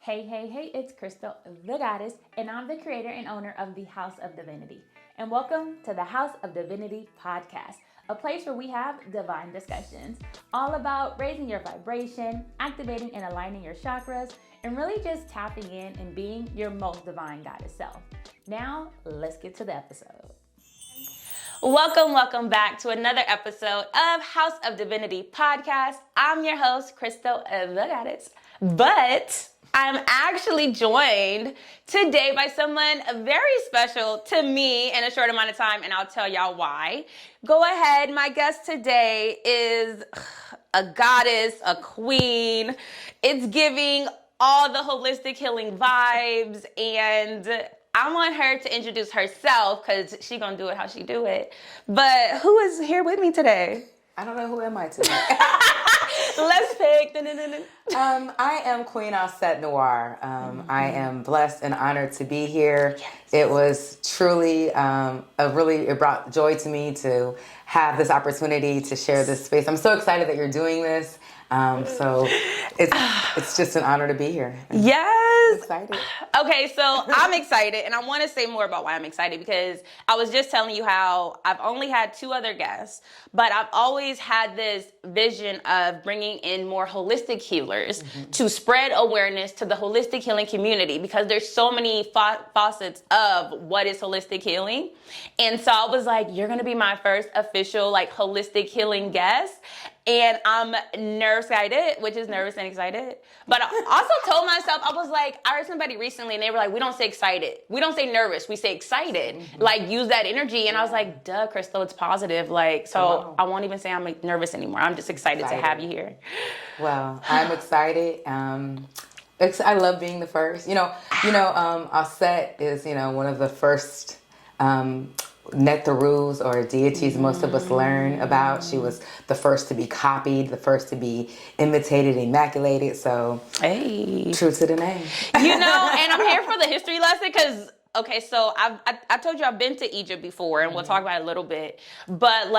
Hey, it's Krystal The Goddess, and I'm the creator and owner of the House of Divinity. And welcome to the House of Divinity Podcast, a place where we have divine discussions, all about raising your vibration, activating and aligning your chakras, and really just tapping in and being your most divine goddess self. Now, let's get to the episode. Welcome back to another episode of House of Divinity Podcast. I'm your host, Krystal The Goddess, but I'm actually joined today by someone very special to me in a short amount of time, and I'll tell y'all why. Go ahead. My guest today is a goddess, a queen. It's giving all the holistic healing vibes, and I want her to introduce herself because she's going to do it how she do it. But who is here with me today? I don't know, who am I today? Let's pick. I am Queen Auset Noir. I am blessed and honored to be here. Yes. It was truly it brought joy to me to have this opportunity to share this space. I'm so excited that you're doing this. So it's just an honor to be here. Yes. I'm excited. Okay, so I'm excited, and I want to say more about why I'm excited because I was just telling you how I've only had 2 other guests, but I've always had this vision of bringing in more holistic healers to spread awareness to the holistic healing community because there's so many facets of what is holistic healing. And so I was like, you're going to be my first official holistic healing guest. And I'm nervous and excited. But I also told myself, I was like, I heard somebody recently and they were like, we don't say excited. We don't say nervous. We say excited. Use that energy. And I was like, duh, Krystal, it's positive. So I won't even say I'm nervous anymore. I'm just excited to have you here. Well, I'm excited. I love being the first. Auset is, one of the first Netherus or deities most of us learn about. She was the first to be copied, the first to be imitated, immaculated. So, hey, true to the name. And I'm here for the history lesson because, okay, so I told you I've been to Egypt before, and we'll talk about it a little bit. But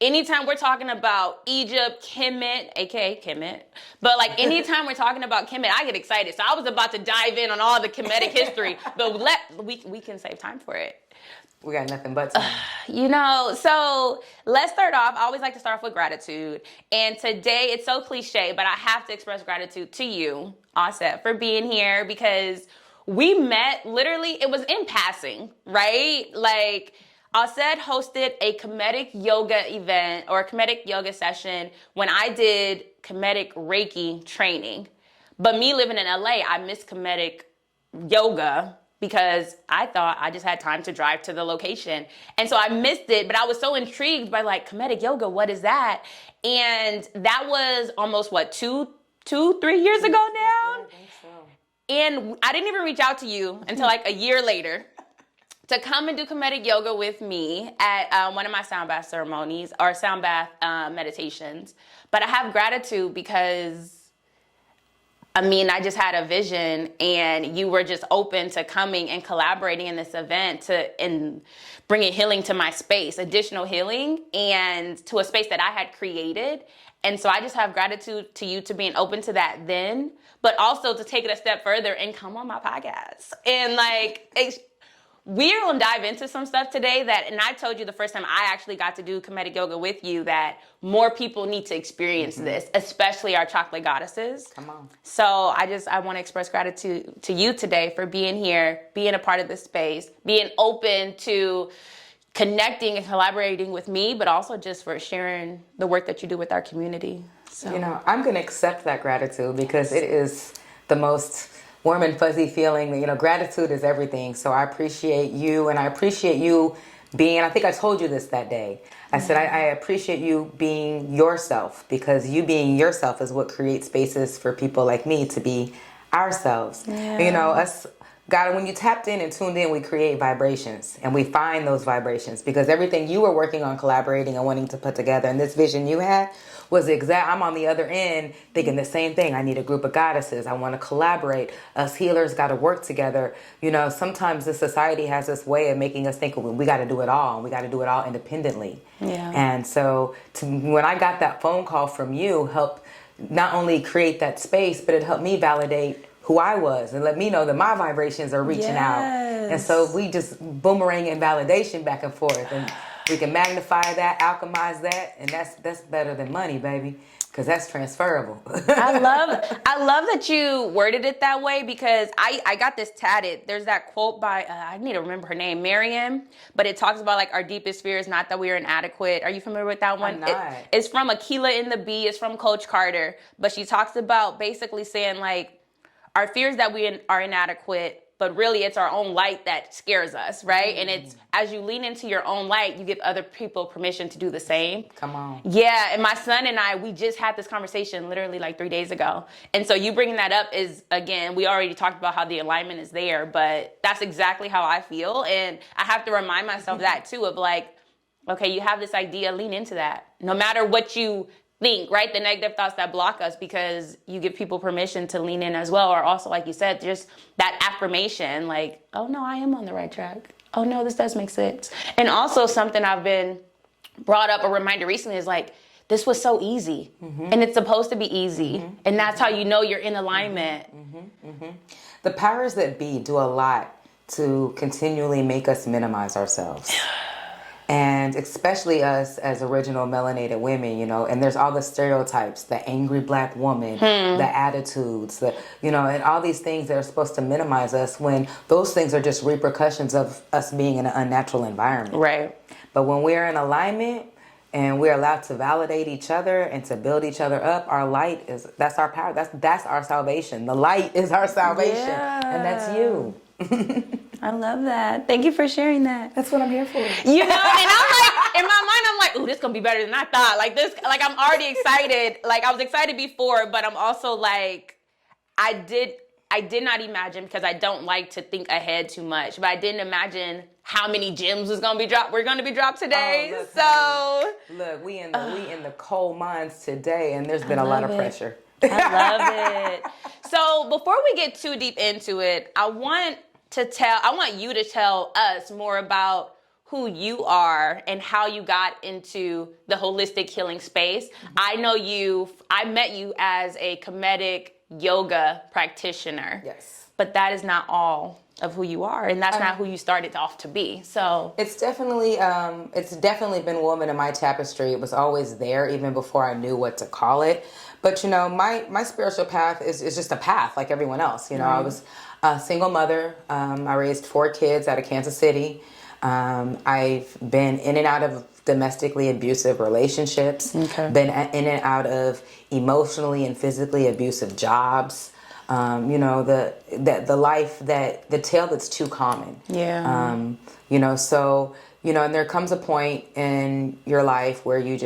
anytime we're talking about Egypt, Kemet, aka Kemet, but anytime we're talking about Kemet, I get excited. So I was about to dive in on all the Kemetic history, but we can save time for it. We got nothing but time. So let's start off. I always like to start off with gratitude. And today, it's so cliche, but I have to express gratitude to you, Auset, for being here because we met, literally, it was in passing, right? Auset hosted a Kemetic Yoga event or a Kemetic Yoga session when I did Kemetic Reiki training. But me living in LA, I missed Kemetic Yoga because I thought I just had time to drive to the location. And so I missed it, but I was so intrigued by Kemetic Yoga, what is that? And that was almost 2-3 years ago now? I think so. And I didn't even reach out to you until a year later to come and do Kemetic Yoga with me at one of my sound bath ceremonies or sound bath meditations. But I have gratitude because I just had a vision and you were just open to coming and collaborating in this event and bringing healing to my space, additional healing, and to a space that I had created. And so I just have gratitude to you to being open to that then, but also to take it a step further and come on my podcast. And we're going to dive into some stuff today and I told you the first time I actually got to do Kemetic Yoga with you that more people need to experience this, especially our chocolate goddesses. Come on. So I want to express gratitude to you today for being here, being a part of this space, being open to connecting and collaborating with me, but also just for sharing the work that you do with our community. So, I'm going to accept that gratitude because it is the most warm and fuzzy feeling. Gratitude is everything. So I appreciate you, and I appreciate you being, I think I told you this that day. I said, I appreciate you being yourself because you being yourself is what creates spaces for people like me to be ourselves. Yeah. God, when you tapped in and tuned in, we create vibrations and we find those vibrations because everything you were working on, collaborating and wanting to put together, and this vision you had was I'm on the other end thinking the same thing. I need a group of goddesses. I want to collaborate. Us healers got to work together. Sometimes the society has this way of making us think we got to do it all. We got to do it all independently. Yeah. And so when I got that phone call from you, helped not only create that space, but it helped me validate who I was and let me know that my vibrations are reaching out. And so we just boomerang and validation back and forth, and we can magnify that, alchemize that, and that's better than money, baby, because that's transferable. I love that you worded it that way, because I got this tatted. There's that quote by, I need to remember her name, Miriam, but it talks about like our deepest fear is not that we are inadequate. Are you familiar with that one? I'm not. It's from Aquila in the Bee. It's from Coach Carter, but she talks about basically saying like, our fear is that we are inadequate, but really it's our own light that scares us, right? And it's as you lean into your own light, you give other people permission to do the same. Come on. Yeah, and my son and I, we just had this conversation literally like 3 days ago. And so you bringing that up is, again, we already talked about how the alignment is there, but that's exactly how I feel. And I have to remind myself that too, of like, okay, you have this idea, lean into that. No matter what you think, right? The negative thoughts that block us, because you give people permission to lean in as well. Or also, like you said, just that affirmation, like, oh no, I am on the right track. Oh no, this does make sense. And also something I've been brought up, a reminder recently, is like, this was so easy. And it's supposed to be easy. And that's how you know you're in alignment. The powers that be do a lot to continually make us minimize ourselves. And especially us as original melanated women, you know, and there's all the stereotypes, the angry black woman, the attitudes, and all these things that are supposed to minimize us, when those things are just repercussions of us being in an unnatural environment. Right. But when we're in alignment and we're allowed to validate each other and to build each other up, our light that's our power. That's our salvation. The light is our salvation. Yeah. And that's you. I love that. Thank you for sharing that. That's what I'm here for. You know, and I'm like, in my mind, I'm like, ooh, this gonna be better than I thought. Like this, like I'm already excited. Like I was excited before, but I'm also like, I did not imagine, because I don't like to think ahead too much, but I didn't imagine how many gems was gonna be dropped. We're gonna be dropped today. Oh, look, we in the coal mines today, and there's been a lot of pressure. I love it. So before we get too deep into it, I want you to tell us more about who you are and how you got into the holistic healing space. I met you as a Kemetic Yoga practitioner. Yes. But that is not all of who you are, and that's not who you started off to be. So it's definitely been woman in my tapestry. It was always there even before I knew what to call it. But my spiritual path is just a path like everyone else. I was a single mother. I raised 4 kids out of Kansas City. I've been in and out of domestically abusive relationships. Okay. Been in and out of emotionally and physically abusive jobs. The life the tale that's too common. Yeah. And there comes a point in your life where you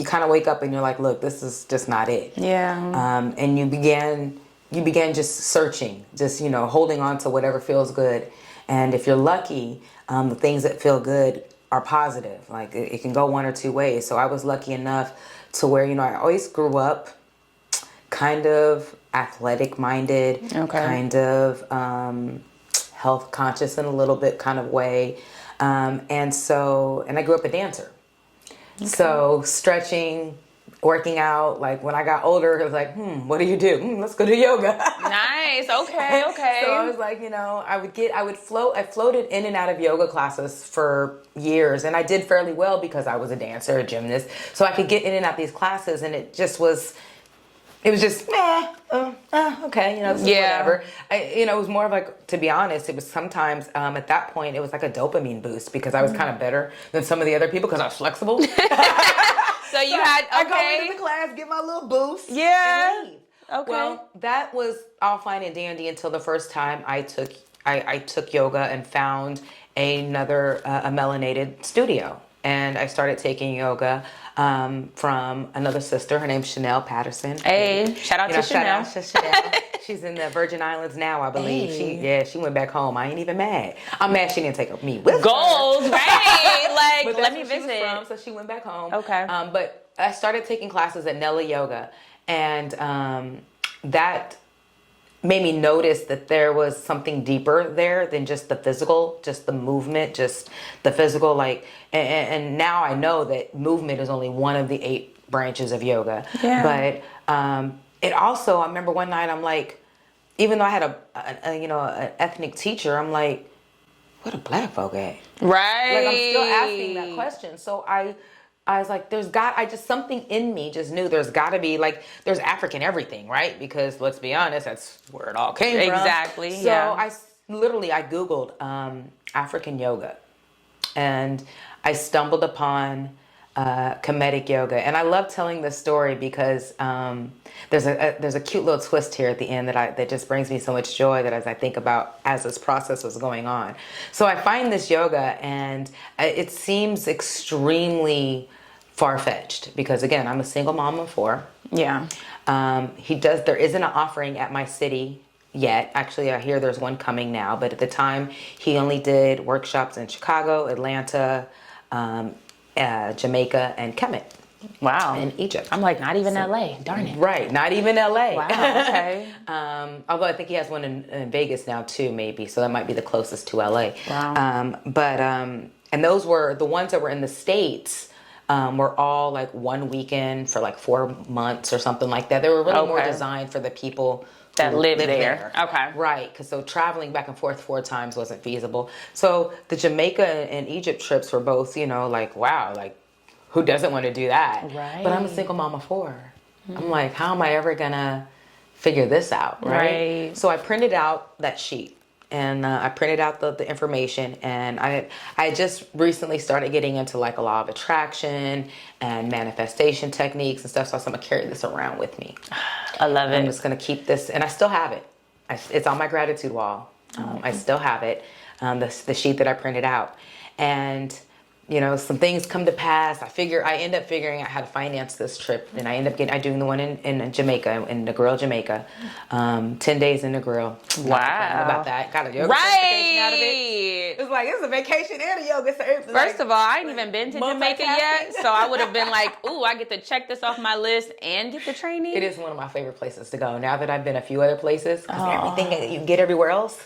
kind of wake up and you're like, look, this is just not it. Yeah. And you began just searching, just, holding on to whatever feels good. And if you're lucky, the things that feel good are positive. Like it can go one or two ways. So I was lucky enough to where, I always grew up kind of athletic minded, kind of health conscious in a little bit kind of way. And I grew up a dancer. Okay. So stretching, working out, like when I got older, it was like, what do you do? Let's go to yoga. Nice. Okay. So I was like, I floated in and out of yoga classes for years, and I did fairly well because I was a dancer, a gymnast. So I could get in and out these classes, and it was just, okay, whatever. It was more of like, to be honest, it was sometimes, at that point, it was like a dopamine boost because I was kind of better than some of the other people because I was flexible. So you had, I go into the class, get my little boost, and leave. Okay. Well, that was all fine and dandy until the first time I took yoga and found a melanated studio. And I started taking yoga from another sister. Her name's Chanel Patterson. Hey, shout out to Chanel. Shout out to Chanel. She's in the Virgin Islands now, I believe. Hey. She went back home. I ain't even mad. I'm mad she didn't take me with her. Goals, right? Like, but let me that's where visit. she was from, so she went back home. Okay. But I started taking classes at Mellow Yoga, and that made me notice that there was something deeper there than just the physical, just the movement, just the physical. Like, and now I know that movement is only one of the 8 branches of yoga. Yeah. But it also, I remember one night I'm like, even though I had an ethnic teacher, I'm like, where the black folk at? Right. Like, I'm still asking that question. So I was like, something in me just knew there's got to be, like, there's African everything, right? Because let's be honest, that's where it all came from. Exactly. So I Googled African yoga, and I stumbled upon Kemetic Yoga. And I love telling this story because there's a cute little twist here at the end that just brings me so much joy that as I think about as this process was going on. So I find this yoga, and it seems extremely far-fetched because, again, I'm a single mom of 4. Yeah. There isn't an offering at my city yet. Actually, I hear there's one coming now, but at the time he only did workshops in Chicago, Atlanta, Jamaica, and Kemet. Wow. In Egypt. I'm like, not even LA. Darn it. Right. Not even LA. Wow. Okay. Although I think he has one in Vegas now too, maybe. So that might be the closest to LA. Wow. And those were the ones that were in the States. Were all like one weekend for like 4 months or something like that. They were really more designed for the people that live there. Okay. Right. Because so traveling back and forth 4 times wasn't feasible. So the Jamaica and Egypt trips were both, like, wow, like, who doesn't want to do that? Right. But I'm a single mom of 4. Mm-hmm. I'm like, how am I ever going to figure this out? Right. So I printed out that sheet. And I printed out the information, and I just recently started getting into like a law of attraction and manifestation techniques and stuff. So I'm gonna carry this around with me. I love it. I'm just gonna keep this, and I still have it. It's on my gratitude wall. I still have it, the sheet that I printed out, and some things come to pass. I end up figuring out how to finance this trip, and I end up doing the one in Jamaica, in Negril, Jamaica. 10 days in Negril. Wow. About that. Got a yoga certification out of it. It's like, it's a vacation and a yoga certification. First of all, I ain't even been to Jamaica yet, so I would have been like, ooh, I get to check this off my list and get the training. It is one of my favorite places to go. Now that I've been a few other places, because everything that you get everywhere else,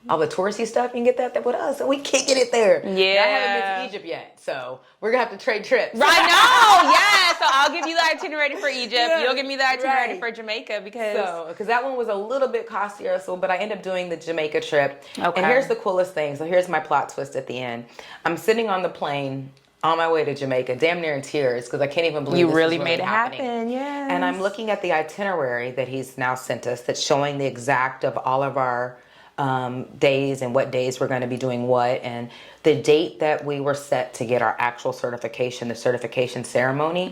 all the touristy stuff, you can get that with us, and we can't get it there. Yeah. Now, I haven't been to Egypt yet, so we're going to have to trade trips. Right now, yeah. So I'll give you the itinerary for Egypt. Yeah. You'll give me the itinerary for Jamaica because that one was a little bit costlier, but I ended up doing the Jamaica trip. Okay. And here's the coolest thing. So here's my plot twist at the end. I'm sitting on the plane on my way to Jamaica, damn near in tears, because I can't even believe you really made it happening. Happen. Yes. And I'm looking at the itinerary that he's now sent us that's showing the exact of all of our days and what days we're going to be doing what, and the date that we were set to get our actual certification, the certification ceremony,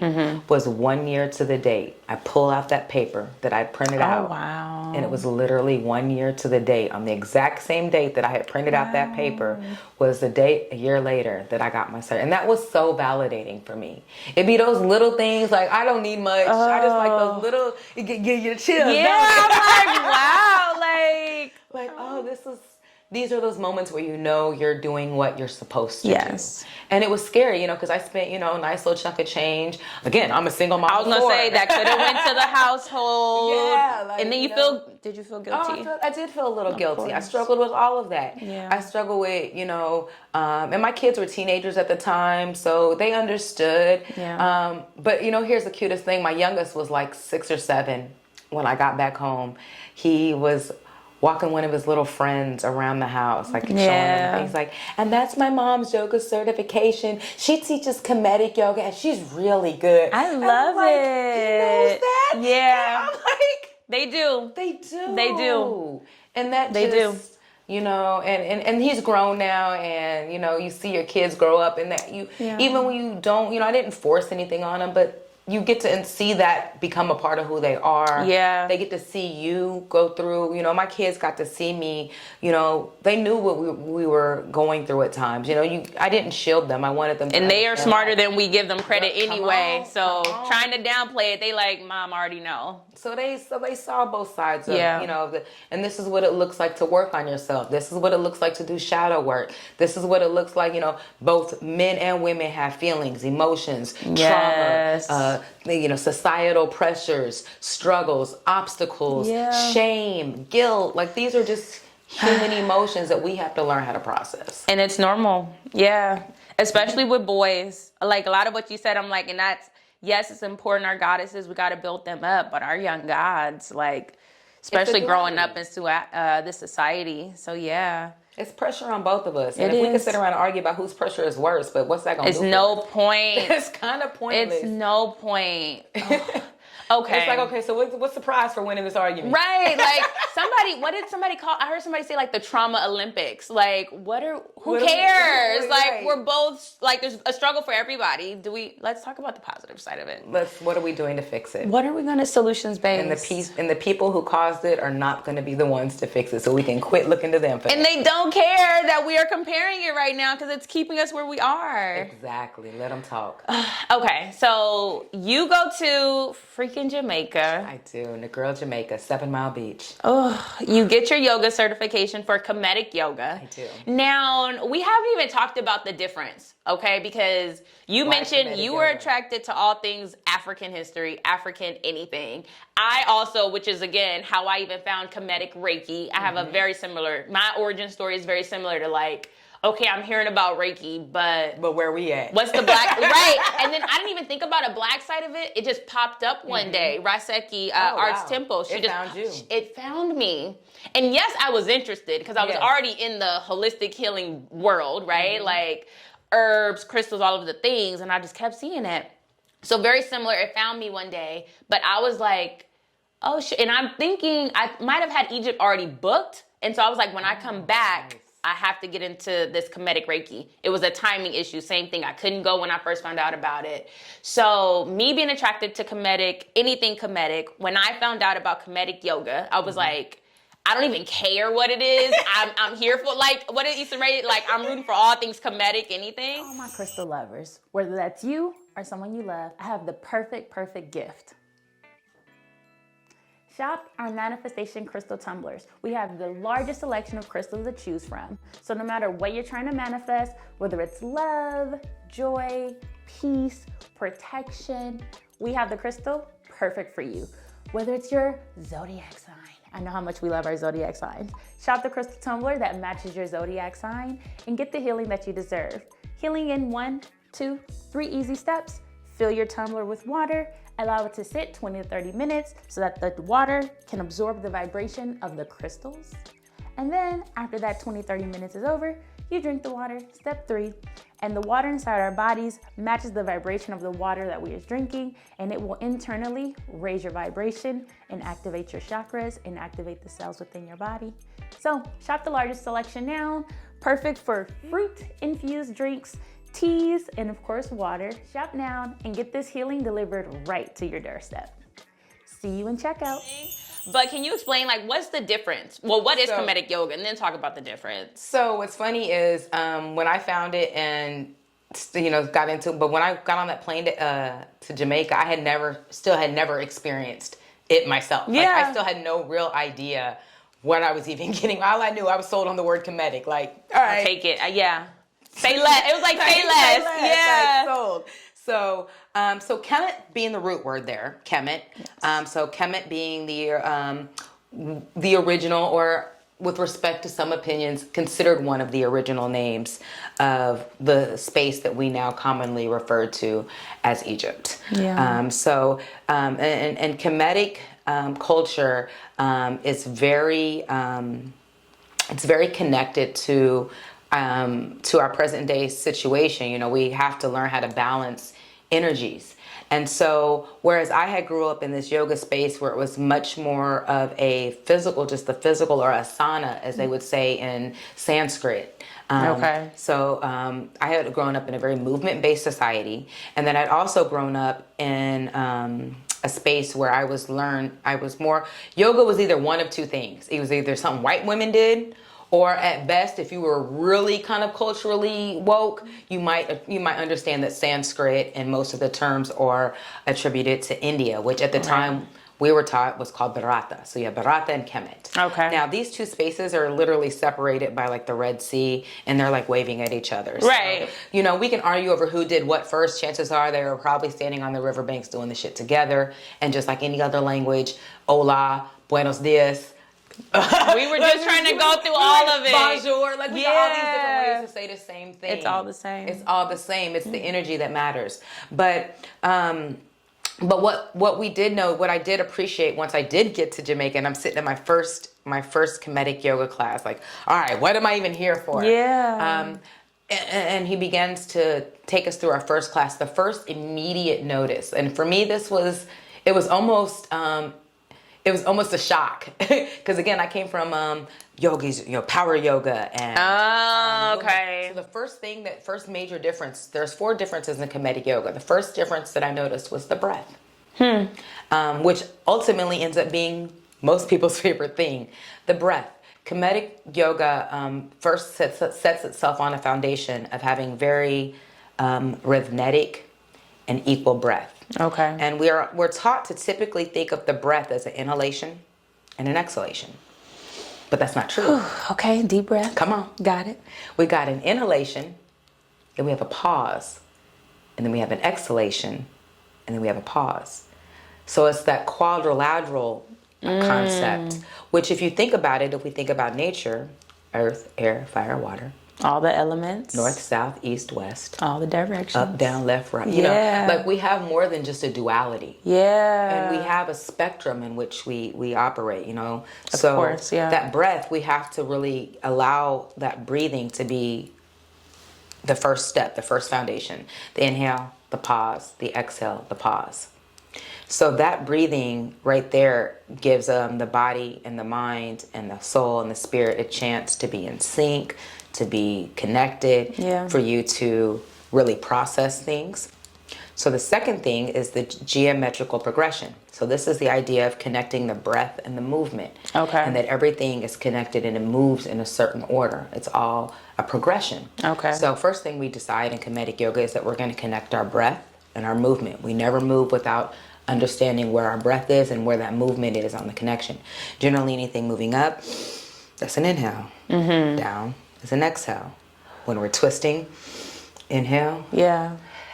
was 1 year to the date. I pull out that paper that I printed out. Wow. And it was literally 1 year to the date. On the exact same date that I had printed out that paper was the date a year later that I got my cert. And that was so validating for me. It'd be those little things like, I don't need much. I just like those little, it give you chills. Yeah, I'm like, wow, like, these are those moments where you're doing what you're supposed to yes. do. And it was scary, because I spent, a nice little chunk of change. Again, I'm a single mom. I was going to say that could have went to the household. Yeah. And then did you feel guilty? I did feel a little guilty. I struggled with all of that. Yeah. I struggled with, and my kids were teenagers at the time, so they understood. Yeah. But, here's the cutest thing. My youngest was like 6 or 7 when I got back home. He was walking one of his little friends around the house, like showing them things like, and that's my mom's yoga certification. She teaches Kemetic Yoga, and she's really good. I love it. He knows that? Yeah. And I'm like, they do. They do. And that they do. And he's grown now, and you see your kids grow up, and that even when you don't, I didn't force anything on them, but you get to see that become a part of who they are. Yeah. They get to see you go through, my kids got to see me, they knew what we were going through at times. I didn't shield them. I wanted them to. And they are smarter than we give them credit anyway. So trying to downplay it, they like, Mom, already know. So they saw both sides of, and this is what it looks like to work on yourself. This is what it looks like to do shadow work. This is what it looks like, both men and women have feelings, emotions, trauma, societal pressures, struggles, obstacles, shame, guilt. Like, these are just human emotions that we have to learn how to process. And it's normal. Yeah. Especially with boys. Like, a lot of what you said, I'm like, and that's, yes, it's important, our goddesses, we got to build them up, but our young gods, like, especially growing up into this society. So yeah. It's pressure on both of us. And It if we can is. sit around and argue about whose pressure is worse, but what's that going to do? It's no point. It's kind of pointless. It's no point. Ugh. Okay. It's like, okay, so what's the prize for winning this argument? Right. Like what did somebody call? I heard somebody say like the trauma Olympics. Like who cares? Like we're both like there's a struggle for everybody. Let's talk about the positive side of it. What are we doing to fix it? What are we going to solutions based? And the people who caused it are not going to be the ones to fix it. So we can quit looking to them for and that. they don't care that we are comparing it right now because it's keeping us where we are. Exactly. Let them talk. Okay. So you go to freaking Jamaica. I do. And the girl Jamaica, 7 Mile Beach. Oh, you get your yoga certification for Kemetic Yoga. I do. Now, we haven't even talked about the difference, okay? Because you mentioned you were attracted to all things African history, African anything. I also, which is again how I even found Kemetic Reiki. I have a very similar, my origin story is very similar to like, okay, I'm hearing about Reiki, but where we at? What's the black, right? And then I didn't even think about a black side of it. It just popped up one day. Raiseki Arts Temple. Found you. It found me. And yes, I was interested because I was already in the holistic healing world, right? Like herbs, crystals, all of the things. And I just kept seeing it. So very similar. It found me one day, but I was like, oh shit. And I'm thinking I might have had Egypt already booked. And so I was like, when I come back, I have to get into this Kemetic Reiki. It was a timing issue. Same thing. I couldn't go when I first found out about it. So me being attracted to Kemetic, anything Kemetic, when I found out about Kemetic Yoga, I was like, I don't even care what it is. I'm here for, like, what did Issa Rae, like, I'm rooting for all things Kemetic, anything. All my crystal lovers, whether that's you or someone you love, I have the perfect gift. Shop our manifestation crystal tumblers. We have the largest selection of crystals to choose from. So no matter what you're trying to manifest, whether it's love, joy, peace, protection, we have the crystal perfect for you. Whether it's your zodiac sign. I know how much we love our zodiac signs. Shop the crystal tumbler that matches your zodiac sign and get the healing that you deserve. Healing in 1, 2, 3 easy steps. Fill your tumbler with water. Allow it to sit 20 to 30 minutes so that the water can absorb the vibration of the crystals. And then after that 20, 30 minutes is over, you drink the water, step 3, and the water inside our bodies matches the vibration of the water that we are drinking, and it will internally raise your vibration and activate your chakras and activate the cells within your body. So shop the largest selection now, perfect for fruit-infused drinks, teas, and of course water. Shop now and get this healing delivered right to your doorstep. See you in checkout. But can you explain, like, what's the difference? Well, what is Kemetic Yoga? And then talk about the difference. So what's funny is when I found it and, got into it, but when I got on that plane to Jamaica, I had never experienced it myself. Yeah. Like, I still had no real idea what I was even getting. All I knew, I was sold on the word Kemetic. Like, all right. I'll take it. Yeah. Say less. It was like say less. Yeah. Like, sold. So Kemet being the root word there, Kemet. Yes. So Kemet being the original, or with respect to some opinions, considered one of the original names of the space that we now commonly refer to as Egypt. Yeah. And Kemetic culture is very it's very connected to our present day situation. We have to learn how to balance energies. And so, whereas I had grew up in this yoga space where it was much more of a physical, just the physical, or asana, as they would say in Sanskrit. Okay. So I had grown up in a very movement-based society. And then I'd also grown up in a space where yoga was either one of two things. It was either something white women did, or at best, if you were really kind of culturally woke, you might understand that Sanskrit and most of the terms are attributed to India, which at the time we were taught was called Bharata. So you have Bharata and Kemet. Okay. Now these two spaces are literally separated by like the Red Sea, and they're like waving at each other. Right. So, we can argue over who did what first. Chances are they were probably standing on the riverbanks doing the shit together, and just like any other language, hola, buenos dias. We were just trying to go through all of it. Bonjour. Like, we got all these different ways to say the same thing. It's all the same. It's all the same. It's the energy that matters. But But what we did know, what I did appreciate once I did get to Jamaica, and I'm sitting in my first Kemetic Yoga class, like, all right, what am I even here for? Yeah. And he begins to take us through our first class, the first immediate notice. And for me, it was almost a shock. Because again, I came from yogis, power yoga. And, okay. So the first major difference, there's 4 differences in Kemetic Yoga. The first difference that I noticed was the breath. Which ultimately ends up being most people's favorite thing, the breath. Kemetic Yoga first sets itself on a foundation of having very rhythmic and equal breath. Okay. And we're taught to typically think of the breath as an inhalation and an exhalation. But that's not true. Okay, deep breath. Come on. Got it. We got an inhalation, then we have a pause, and then we have an exhalation, and then we have a pause. So it's that quadrilateral concept, which if you think about it, if we think about nature, earth, air, fire, water, All the elements. north, south, east, west, All the directions. up, down, left, right. Like we have more than just a duality. Yeah. And we have a spectrum in which we operate, Of course, yeah. That breath, we have to really allow that breathing to be the first step, the first foundation. The inhale, the pause, the exhale, the pause. So that breathing right there gives the body and the mind and the soul and the spirit a chance to be in sync, to be connected, for you to really process things. So the second thing is the geometrical progression. So this is the idea of connecting the breath and the movement. Okay. And that everything is connected and it moves in a certain order. It's all a progression. Okay. So first thing we decide in Kemetic Yoga is that we're going to connect our breath and our movement. We never move without understanding where our breath is and where that movement is on the connection. Generally, anything moving up, that's an inhale. Down is an exhale. When we're twisting, inhale,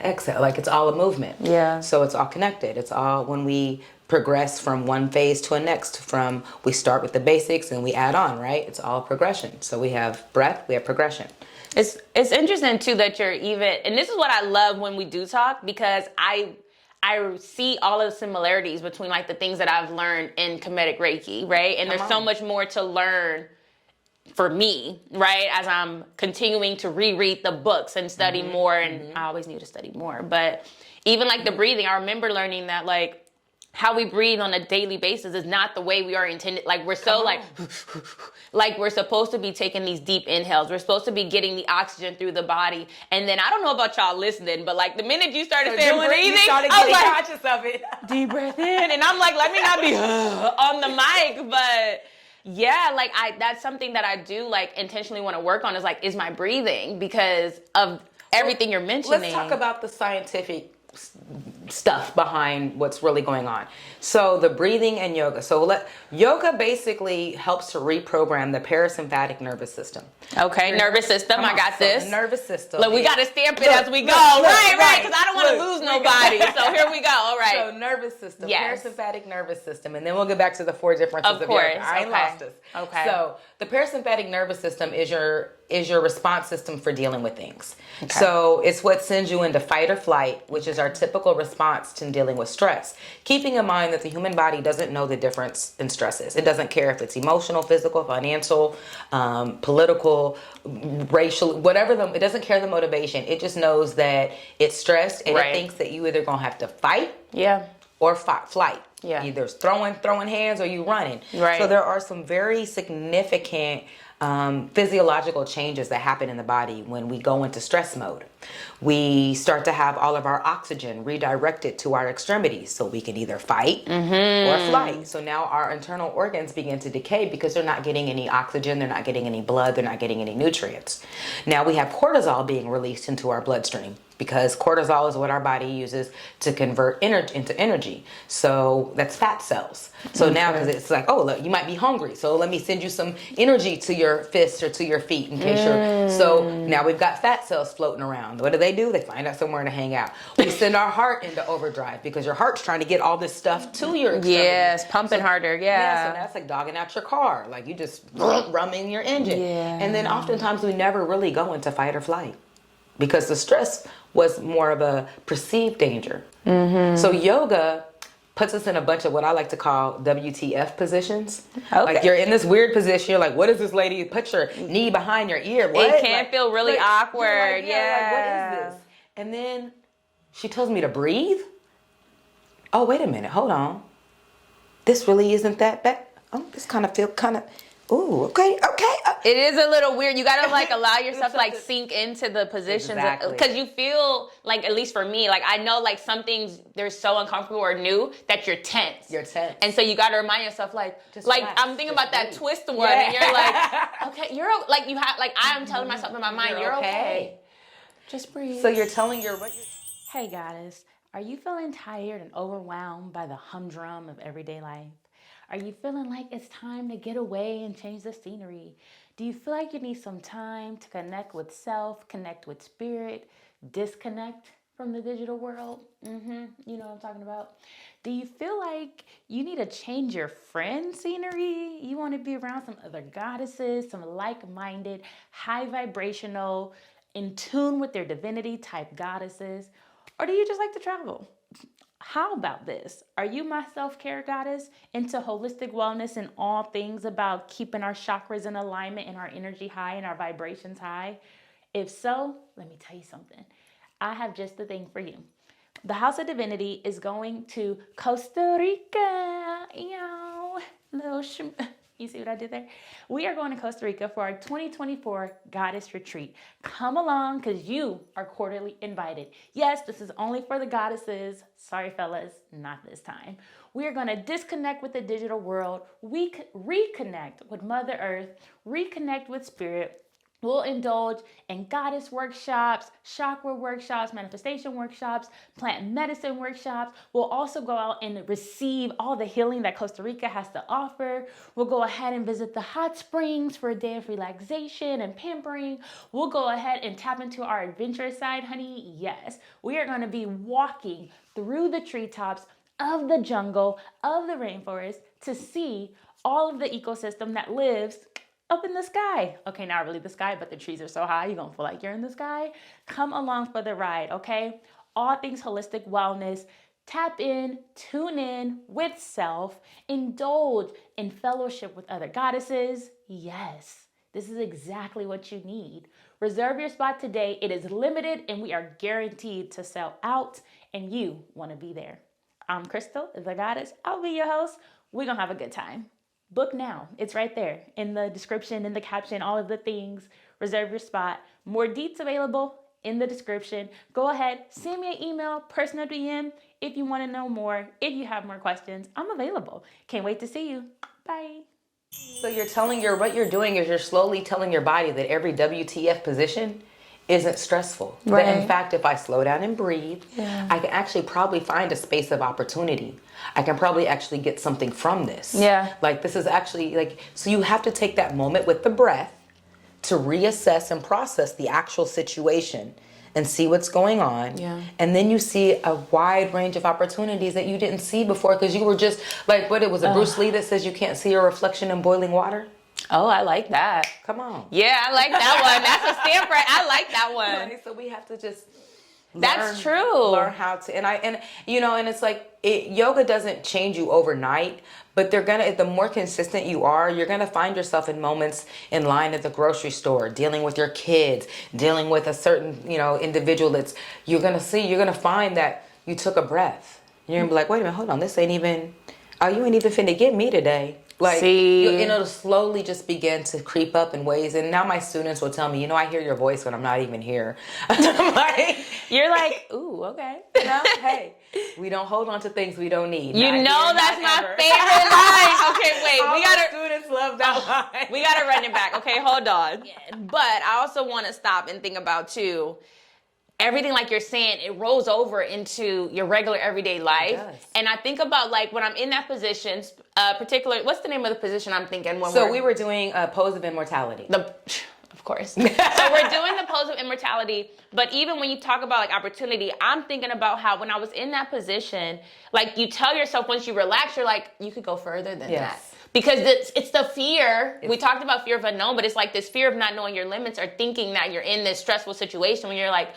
exhale. Like it's all a movement. Yeah. So it's all connected. It's all when we progress from one phase to a next. We start with the basics and we add on, right? It's all progression. So we have breath, we have progression. It's interesting too that you're even, and this is what I love when we do talk, because I see all of the similarities between like the things that I've learned in Kemetic Reiki, right? And there's so much more to learn for me, right? As I'm continuing to reread the books and study more, and I always need to study more. But even like the breathing, I remember learning that like how we breathe on a daily basis is not the way we are intended. Like we're so like we're supposed to be taking these deep inhales. We're supposed to be getting the oxygen through the body. And then I don't know about y'all listening, but like the minute you started saying breathing, you started I was getting like, conscious of it. deep breath in. And I'm like, let me not be on the mic, but yeah, like that's something that I do like intentionally want to work on is my breathing because of everything you're mentioning. Let's talk about the scientific stuff behind what's really going on. So the breathing and yoga. Yoga basically helps to reprogram the parasympathetic nervous system. Okay, nervous system. I got this. The nervous system. Look, we got to stamp it as we go. Right, because I don't want to lose nobody. So here we go. All right. So nervous system, Yes. parasympathetic nervous system, and then we'll get back to the 4 differences of course. yoga. I ain't lost us. Okay. So the parasympathetic nervous system is your response system for dealing with things. So it's what sends you into fight or flight, which is our typical response to dealing with stress. Keeping in mind that the human body doesn't know the difference in stresses. It doesn't care if it's emotional, physical, financial, political, racial, whatever. It doesn't care the motivation. It just knows that it's stressed and it thinks that you either gonna have to fight or flight. Either throwing hands or you running. Right. So there are some very significant physiological changes that happen in the body when we go into stress mode. We start to have all of our oxygen redirected to our extremities so we can either fight or flight. So now our internal organs begin to decay because they're not getting any oxygen, they're not getting any blood, they're not getting any nutrients. Now we have cortisol being released into our bloodstream, because cortisol is what our body uses to convert energy into energy. So that's fat cells. So now, because it's like, oh, look, you might be hungry, so let me send you some energy to your fists or to your feet in case you're. So now we've got fat cells floating around. What do? They find out somewhere to hang out. We send our heart into overdrive because your heart's trying to get all this stuff to your extremities. Yes, pumping harder. Yeah, so that's like dogging out your car. Like you just rumming your engine. Yeah. And then oftentimes we never really go into fight or flight. because the stress was more of a perceived danger. So yoga puts us in a bunch of what I like to call WTF positions. Okay. Like you're in this weird position. You're like, what is this lady? Put your knee behind your ear. What? It can feel really awkward. Like, what is this? And then she tells me to breathe. Oh, wait a minute. Hold on. This really isn't that bad. Oh, this kind of feel ooh, okay. It is a little weird. You gotta like allow yourself to like sink into the positions, because you feel like, at least for me, like I know like some things they're so uncomfortable or new that you're tense. And so you gotta remind yourself like relax, I'm thinking about that twist one, and you're like, okay, you're like you have like I'm telling myself in my mind, you're okay. Just breathe. So you're telling Hey goddess, are you feeling tired and overwhelmed by the humdrum of everyday life? Are you feeling like it's time to get away and change the scenery? Do you feel like you need some time to connect with self, connect with spirit, disconnect from the digital world? You know what I'm talking about? Do you feel like you need to change your friend scenery? You want to be around some other goddesses, some like-minded, high vibrational, in tune with their divinity type goddesses? Or do you just like to travel? How about this? Are you my self-care goddess, into holistic wellness and all things about keeping our chakras in alignment and our energy high and our vibrations high? If so, let me tell you something. I have just the thing for you. The House of Divinity is going to Costa Rica. You see what I did there? We are going to Costa Rica for our 2024 Goddess Retreat. Come along, because you are cordially invited. Yes, this is only for the goddesses. Sorry, fellas, not this time. We are going to disconnect with the digital world. We reconnect with Mother Earth, reconnect with Spirit. We'll indulge in goddess workshops, chakra workshops, manifestation workshops, plant medicine workshops. We'll also go out and receive all the healing that Costa Rica has to offer. We'll go ahead and visit the hot springs for a day of relaxation and pampering. We'll go ahead and tap into our adventurous side, honey. Yes, we are going to be walking through the treetops of the jungle, of the rainforest, to see all of the ecosystem that lives up in the sky. Okay, not really the sky, but the trees are so high, you're gonna feel like you're in the sky. Come along for the ride, okay? All things holistic wellness. Tap in, tune in with self, indulge in fellowship with other goddesses. Yes, this is exactly what you need. Reserve your spot today. It is limited and we are guaranteed to sell out, and you wanna be there. I'm Krystal The Goddess. I'll be your host. We're gonna have a good time. Book now. It's right there in the description, in the caption, all of the things. Reserve your spot. More deets available in the description. Go ahead, send me an email, personal DM, if you want to know more. If you have more questions, I'm available. Can't wait to see you. Bye. So what you're doing is you're slowly telling your body that every WTF position isn't stressful. Right. That in fact, if I slow down and breathe, I can actually probably find a space of opportunity. I can probably actually get something from this. Yeah. Like this is actually like, so you have to take that moment with the breath to reassess and process the actual situation and see what's going on. Yeah. And then you see a wide range of opportunities that you didn't see before because you were just like, what it was, Bruce Lee that says you can't see a reflection in boiling water? Oh, I like that. Come on. Yeah, I like that one. That's a stamp, right? I like that one. So we have to just That's true. Learn how to, and it's like yoga doesn't change you overnight, but the more consistent you are, you're gonna find yourself in moments in line at the grocery store, dealing with your kids, dealing with a certain individual you're gonna find that you took a breath. You're gonna be like, wait a minute, hold on, you ain't even finna get me today. Like, it'll slowly just begin to creep up in ways. And now my students will tell me, I hear your voice when I'm not even here. You're like, ooh, okay. Hey, we don't hold on to things we don't need. That's my favorite line. Okay, wait, students love that line. We gotta run it back. Okay, hold on. But I also want to stop and think about too. Everything like you're saying, it rolls over into your regular everyday life. And I think about like when I'm in that position, particular, what's the name of the position I'm thinking? We were doing a pose of immortality. Of course. So we're doing the pose of immortality. But even when you talk about like opportunity, I'm thinking about how when I was in that position, like you tell yourself once you relax, you're like, you could go further than that. Because it's the fear. We talked about fear of unknown, but it's like this fear of not knowing your limits or thinking that you're in this stressful situation when you're like,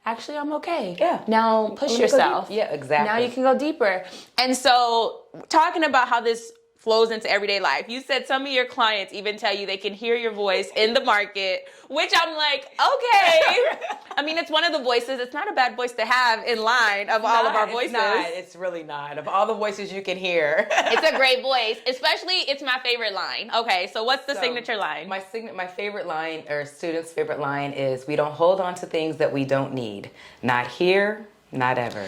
actually, I'm okay. Yeah. Now push yourself. Yeah, exactly. Now you can go deeper. And so talking about how this flows into everyday life. You said some of your clients even tell you they can hear your voice in the market, which I'm like, okay. I mean, it's one of the voices. It's not a bad voice to have in line of all of our voices. It's really not. Of all the voices you can hear. It's a great voice. Especially, it's my favorite line. Okay, so what's the signature line? My favorite line, or students' favorite line, is, we don't hold on to things that we don't need. Not here, not ever.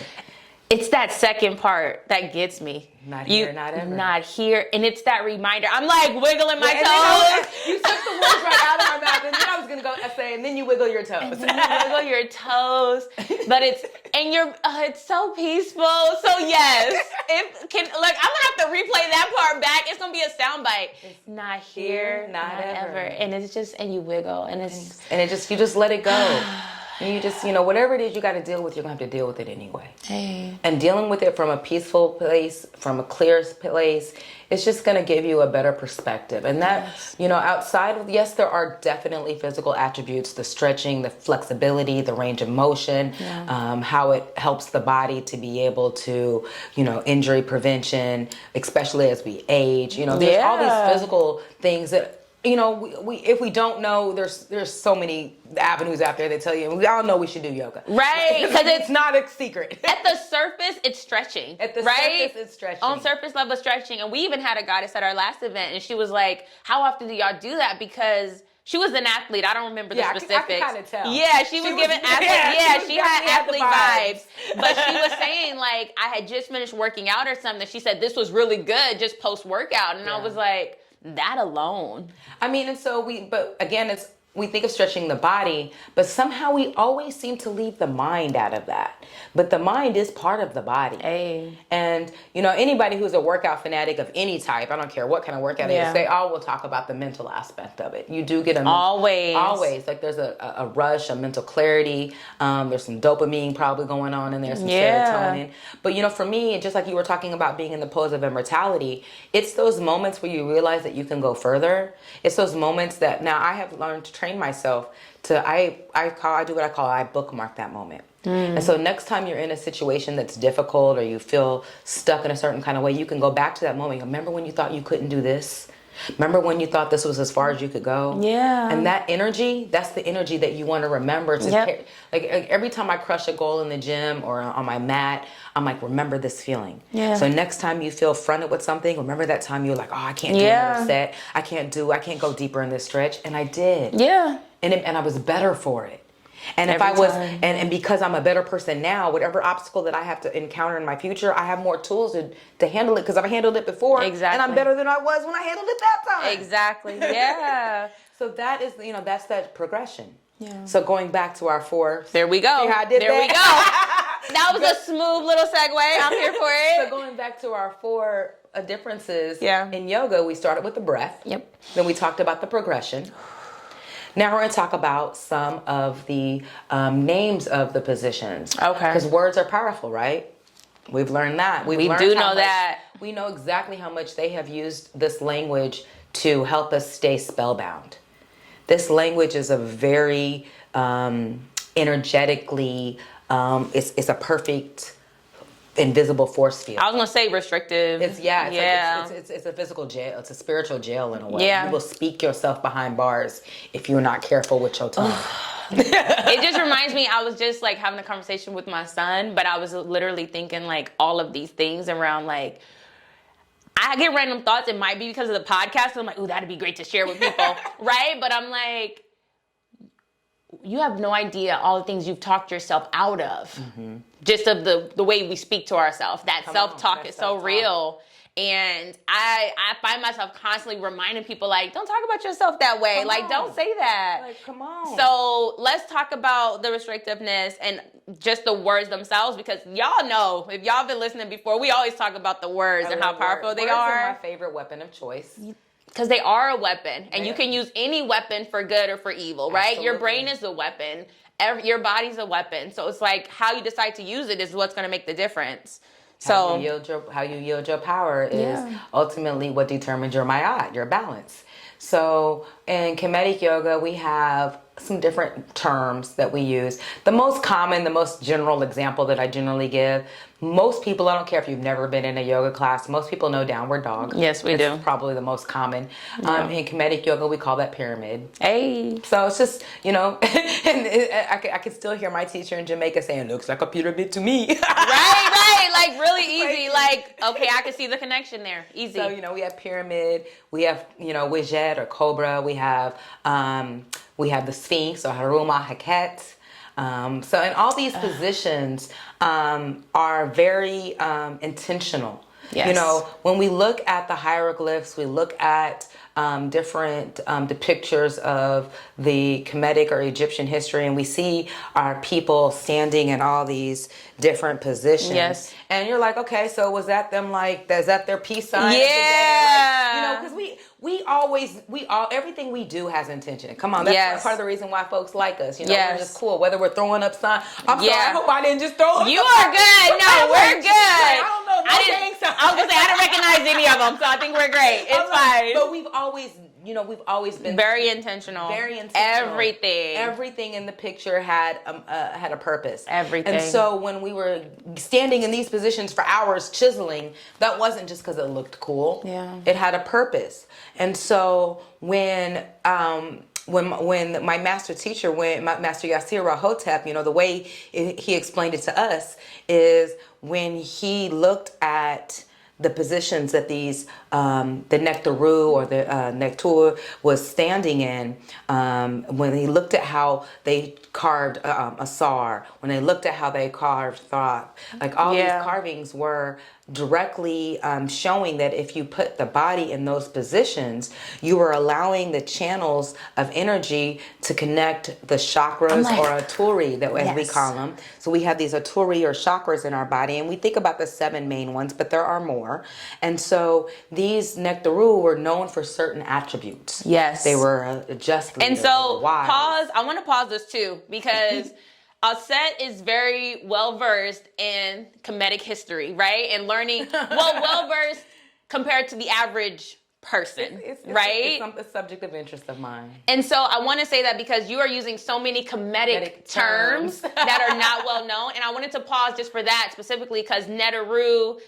It's that second part that gets me. Not here, not ever. Not here. And it's that reminder. I'm like wiggling my toes. You took the words right out of my mouth. And then I was going to go say, and then you wiggle your toes. And then you wiggle your toes. But it's so peaceful. So yes. I'm going to have to replay that part back. It's going to be a soundbite. It's not here, not ever. And it's just, and you wiggle. And you just let it go. And you just, whatever it is you got to deal with, you're going to have to deal with it anyway. Hey. And dealing with it from a peaceful place, from a clear place, it's just going to give you a better perspective. And that, outside of, yes, there are definitely physical attributes, the stretching, the flexibility, the range of motion, how it helps the body to be able to, injury prevention, especially as we age. There's all these physical things that, if we don't know, there's so many avenues out there that tell you, and we all know we should do yoga. Right. Because it's not a secret. At the surface, it's stretching. At the surface, it's stretching. On surface level stretching. And we even had a goddess at our last event, and she was like, how often do y'all do that? Because she was an athlete. I don't remember the specifics. I can kind of tell. Yeah, she was giving athlete. She had athlete vibes. But she was saying, like, I had just finished working out or something. She said this was really good just post-workout. And I was like, that alone. I mean, and so but again, we think of stretching the body, but somehow we always seem to leave the mind out of that. But the mind is part of the body. Hey. And, anybody who's a workout fanatic of any type, I don't care what kind of workout it is, they all will talk about the mental aspect of it. You do get always. Like there's a rush, a mental clarity. There's some dopamine probably going on in there, some serotonin. But, for me, just like you were talking about being in the pose of immortality, it's those moments where you realize that you can go further. It's those moments that now I have learned to train myself to, I bookmark that moment. And so next time you're in a situation that's difficult or you feel stuck in a certain kind of way, you can go back to that moment. Remember when you thought you couldn't do this? Remember when you thought this was as far as you could go? Yeah. And that energy, that's the energy that you want to remember. Like every time I crush a goal in the gym or on my mat, I'm like, remember this feeling. Yeah. So next time you feel fronted with something, remember that time you were like, oh, I can't do another set. I can't go deeper in this stretch. And I did. Yeah. And I was better for it. And if I was, and because I'm a better person now, whatever obstacle that I have to encounter in my future, I have more tools to handle it because I've handled it before. Exactly. And I'm better than I was when I handled it that time. Exactly. Yeah. So that is, that's that progression. Yeah. So going back to our 4. There we go. See how I did there that? We go. That was a smooth little segue. I'm here for it. So going back to our 4 differences in yoga, we started with the breath. Yep. Then we talked about the progression. Now we're going to talk about some of the names of the positions. Okay. Because words are powerful, right? We've learned that. We do know that. We know exactly how much they have used this language to help us stay spellbound. This language is a very energetically, it's a perfect invisible force field. I was gonna say restrictive. It's a physical jail. It's a spiritual jail in a way. Yeah. You will speak yourself behind bars if you're not careful with your tongue. It just reminds me, I was just like having a conversation with my son, but I was literally thinking like all of these things around like, I get random thoughts. It might be because of the podcast. I'm like, ooh, that'd be great to share with people, right? But I'm like, you have no idea all the things you've talked yourself out of. Mm-hmm. Just of the way we speak to ourselves. That self-talk is so real. And I find myself constantly reminding people, like, don't talk about yourself that way. Don't say that. Like, come on. So let's talk about the restrictiveness and just the words themselves, because y'all know, if y'all been listening before, we always talk about the words and how powerful they are. Words are my favorite weapon of choice. Because they are a weapon. And you can use any weapon for good or for evil, right? Absolutely. Your brain is a weapon. Your body's a weapon. So it's like how you decide to use it is what's going to make the difference. So how you yield your power is ultimately what determines your mayat, your balance. So in Kemetic Yoga, we have some different terms that we use. The most common, the most general example that I generally give, most people, I don't care if you've never been in a yoga class, most people know downward dog. Yes, we do. It's probably the most common. In Kemetic Yoga, we call that pyramid. Hey. So it's just, and I can still hear my teacher in Jamaica saying, looks like a pyramid to me. Right, like really easy. Like, okay, I can see the connection there. Easy. So, we have pyramid, we have, Wijed or cobra, we have the Sphinx or Haruma Haket. So, and all these positions are very intentional. Yes. When we look at the hieroglyphs, we look at different depictures of the Kemetic or Egyptian history, and we see our people standing in all these different positions. Yes. And you're like, okay, so was that them is that their peace sign? Yeah. Because everything we do has intention. Come on, that's part of the reason why folks like us. We're just cool. Whether we're throwing up signs. I'm sorry, I hope I didn't just throw up. You are good. No, we're good. I don't know. I was gonna say I didn't recognize any of them, so I think we're great. It's fine. But we've always been very intentional. Very intentional. Everything in the picture had a purpose. Everything. And so when we were standing in these positions for hours chiseling, that wasn't just because it looked cool. Yeah. It had a purpose. And so when my master teacher, Master Yasir Rahotep, the way he explained it to us is when he looked at the positions that these the Nectaru or the Nectur was standing in, when he looked at how they carved Asar, when they looked at how they carved Thoth, like all these carvings were directly showing that if you put the body in those positions, you were allowing the channels of energy to connect the chakras or aturi, as we call them. So we have these aturi or chakras in our body, and we think about the 7 main ones, but there are more. And so these Nectaru were known for certain attributes. Yes. They were just leaders. And so wise. I want to pause this too, because Auset is very well versed in Kemetic history, right? And learning, well versed compared to the average person, right? It's a subject of interest of mine. And so I want to say that because you are using so many Kemetic terms that are not well known, and I wanted to pause just for that specifically because Netaru,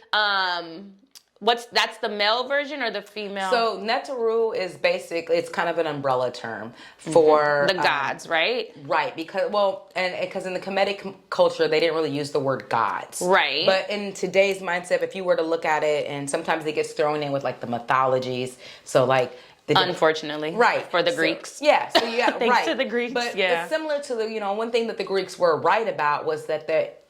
that's the male version or the female? So Netaru is basically, it's kind of an umbrella term for the gods, right? Right, because in the Kemetic culture, they didn't really use the word gods. Right. But in today's mindset, if you were to look at it, and sometimes it gets thrown in with like the mythologies, so like unfortunately, right, for the Greeks. So Thanks to the Greeks. But it's similar to the one thing that the Greeks were right about was that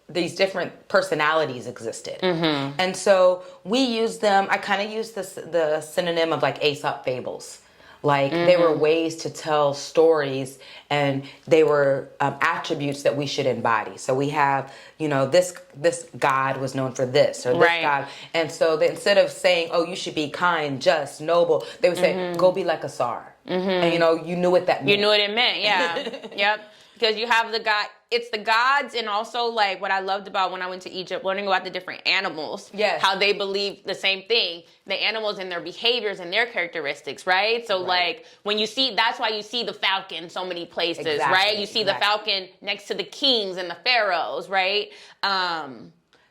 these different personalities existed. And so we use them, I kind of use the synonym of like Aesop fables. Like they were ways to tell stories, and they were attributes that we should embody. So we have, this god was known for this, or this god. And so instead of saying, oh, you should be kind, just, noble, they would say, go be like Asar. And you knew what that meant. You knew what it meant, yeah. Yep. Because you have the god, it's the gods, and also like what I loved about when I went to Egypt, learning about the different animals, how they believe the same thing, the animals and their behaviors and their characteristics, right? So like when you see, that's why you see the falcon so many places, right? You see the falcon next to the kings and the pharaohs, right?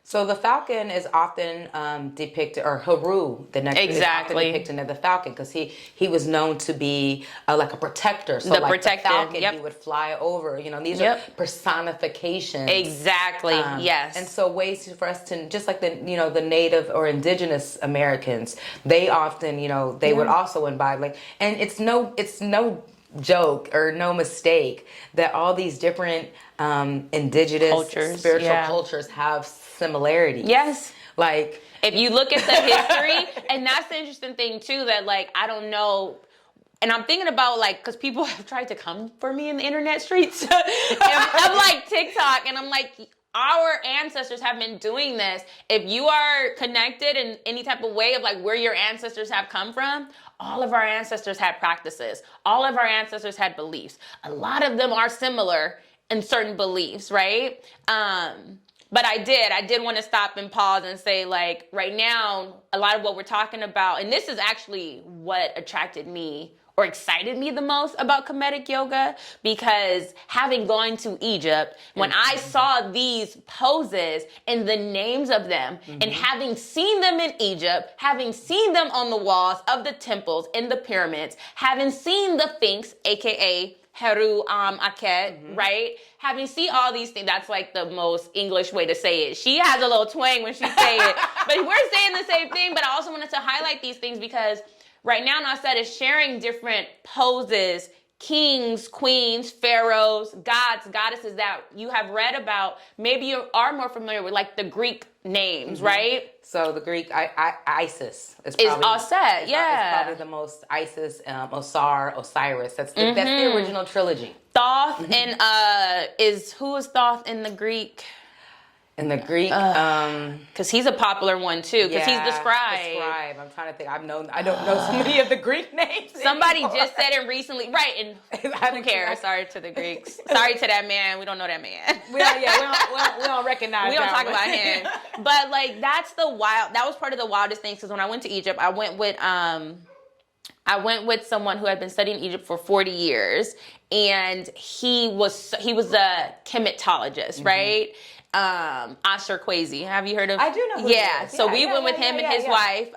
So the falcon is often depicted, or Haru, the next is often depicted as the falcon, because he was known to be like a protector. So the falcon, he would fly over. These are personifications. Exactly. Yes. And so ways for us to, just like the the Native or Indigenous Americans, they often they would also imbibe and it's no joke or no mistake that all these different indigenous cultures, spiritual cultures have similarities. Yes. Like if you look at the history, and that's the interesting thing too, that I don't know, and I'm thinking about because people have tried to come for me in the internet streets. And I'm like TikTok, and I'm like, our ancestors have been doing this. If you are connected in any type of way of where your ancestors have come from, all of our ancestors had practices. All of our ancestors had beliefs. A lot of them are similar in certain beliefs, right? But I did want to stop and pause and say, like, right now, a lot of what we're talking about, and this is actually what attracted me or excited me the most about Kemetic Yoga, because having gone to Egypt, when I saw these poses and the names of them, and having seen them in Egypt, having seen them on the walls of the temples in the pyramids, having seen the Sphinx, aka Heru Aket, right? Having seen all these things, that's like the most English way to say it. She has a little twang when she say it, but we're saying the same thing. But I also wanted to highlight these things because right now, Auset is sharing different poses, kings, queens, pharaohs, gods, goddesses that you have read about. Maybe you are more familiar with, like the Greek names, right? So the Greek Isis is Auset, It's probably the most Isis, Osiris. That's the original trilogy. Thoth and who is Thoth in the Greek? In the Greek, because he's a popular one too. Because he's the scribe. I'm trying to think. I don't know so many of the Greek names. Somebody just said it recently, right? And who cares? Sorry to the Greeks. Sorry to that man. We don't know that man. We don't recognize. We don't talk about him. But like that's that was part of the wildest things. Because when I went to Egypt, I went with someone who had been studying Egypt for 40 years, and he was a chematologist, right? Asher Kwesi. Have you heard of? I do know. Yeah. So we went with him and his wife,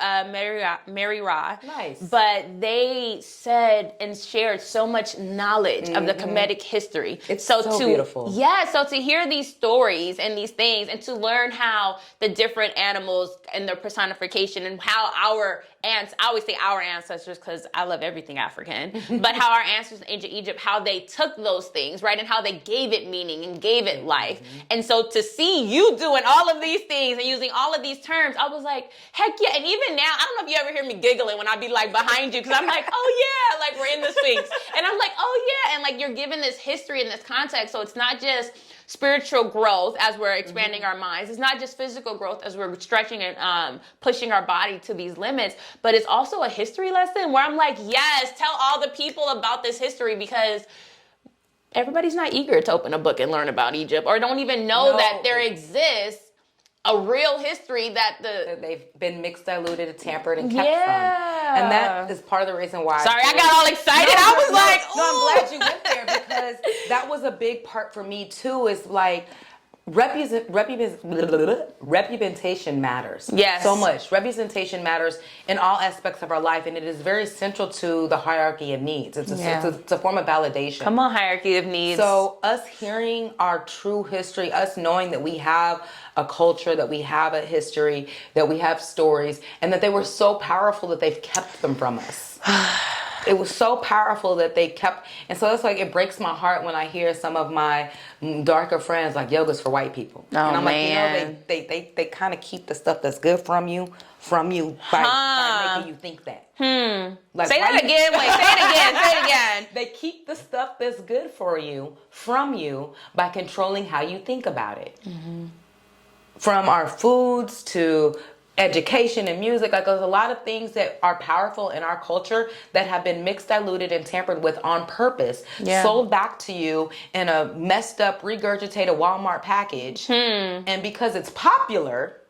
Mary Ra. Nice. But they said and shared so much knowledge of the Kemetic history. It's so beautiful. Yeah. So to hear these stories and these things, and to learn how the different animals and their personification, and how our I always say our ancestors because I love everything African, but how our ancestors in ancient Egypt, how they took those things, right, and how they gave it meaning and gave it life. And so to see you doing all of these things and using all of these terms, I was like, heck yeah. And even now, I don't know if you ever hear me giggling when I be like behind you, because I'm like, oh yeah, like we're in the Sphinx. And I'm like, oh yeah. And like you're given this history and this context. So it's not just spiritual growth as we're expanding our minds. It's not just physical growth as we're stretching and pushing our body to these limits, but it's also a history lesson where I'm like, yes, tell all the people about this history, because everybody's not eager to open a book and learn about Egypt, or don't even know that there exists a real history that they've been mixed, diluted, tampered, and kept from. And that is part of the reason why. Sorry, I got all excited. I was like, ooh. No, I'm glad you went there, because that was a big part for me too. Is like representation matters. Yes. So much. Representation matters in all aspects of our life, and it is very central to the hierarchy of needs. It's a form of validation. Come on, hierarchy of needs. So us hearing our true history, us knowing that we have a culture, that we have a history, that we have stories, and that they were so powerful that they've kept them from us. It was so powerful that they kept, and so it's like it breaks my heart when I hear some of my darker friends like yoga's for white people. Oh, and I'm man. like, they kind of keep the stuff that's good from you by making you think that. Like, say that again. Wait, say it again. They keep the stuff that's good for you from you by controlling how you think about it. From our foods to education and music, like there's a lot of things that are powerful in our culture that have been mixed, diluted, and tampered with on purpose, sold back to you in a messed up, regurgitated Walmart package. And because it's popular,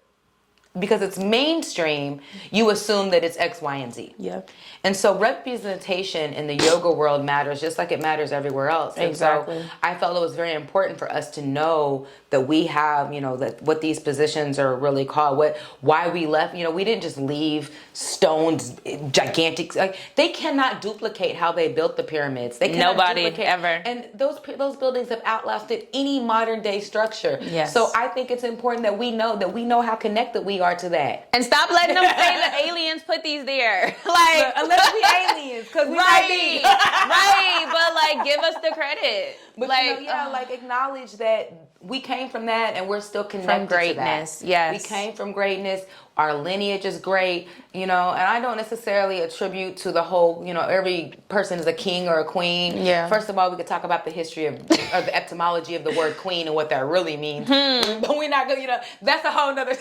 because it's mainstream, you assume that it's X, Y, and Z. Yep. And so representation in the yoga world matters just like it matters everywhere else. Exactly. And so I felt it was very important for us to know that we have, that what these positions are really called, why we left. We didn't just leave stones, gigantic. Like, they cannot duplicate how they built the pyramids. They cannot duplicate ever. And those buildings have outlasted any modern day structure. Yes. So I think it's important that we know how connected we are to that. And stop letting them say that aliens put these there. Like, unless we aliens, because we might be. Right, but like give us the credit. But like, acknowledge that we came from that and we're still connected from greatness. to that. Yes. We came from greatness. Our lineage is great, and I don't necessarily attribute to the whole, every person is a king or a queen. Yeah. First of all, we could talk about the history of the etymology of the word queen and what that really means. But we're not going to, that's a whole nother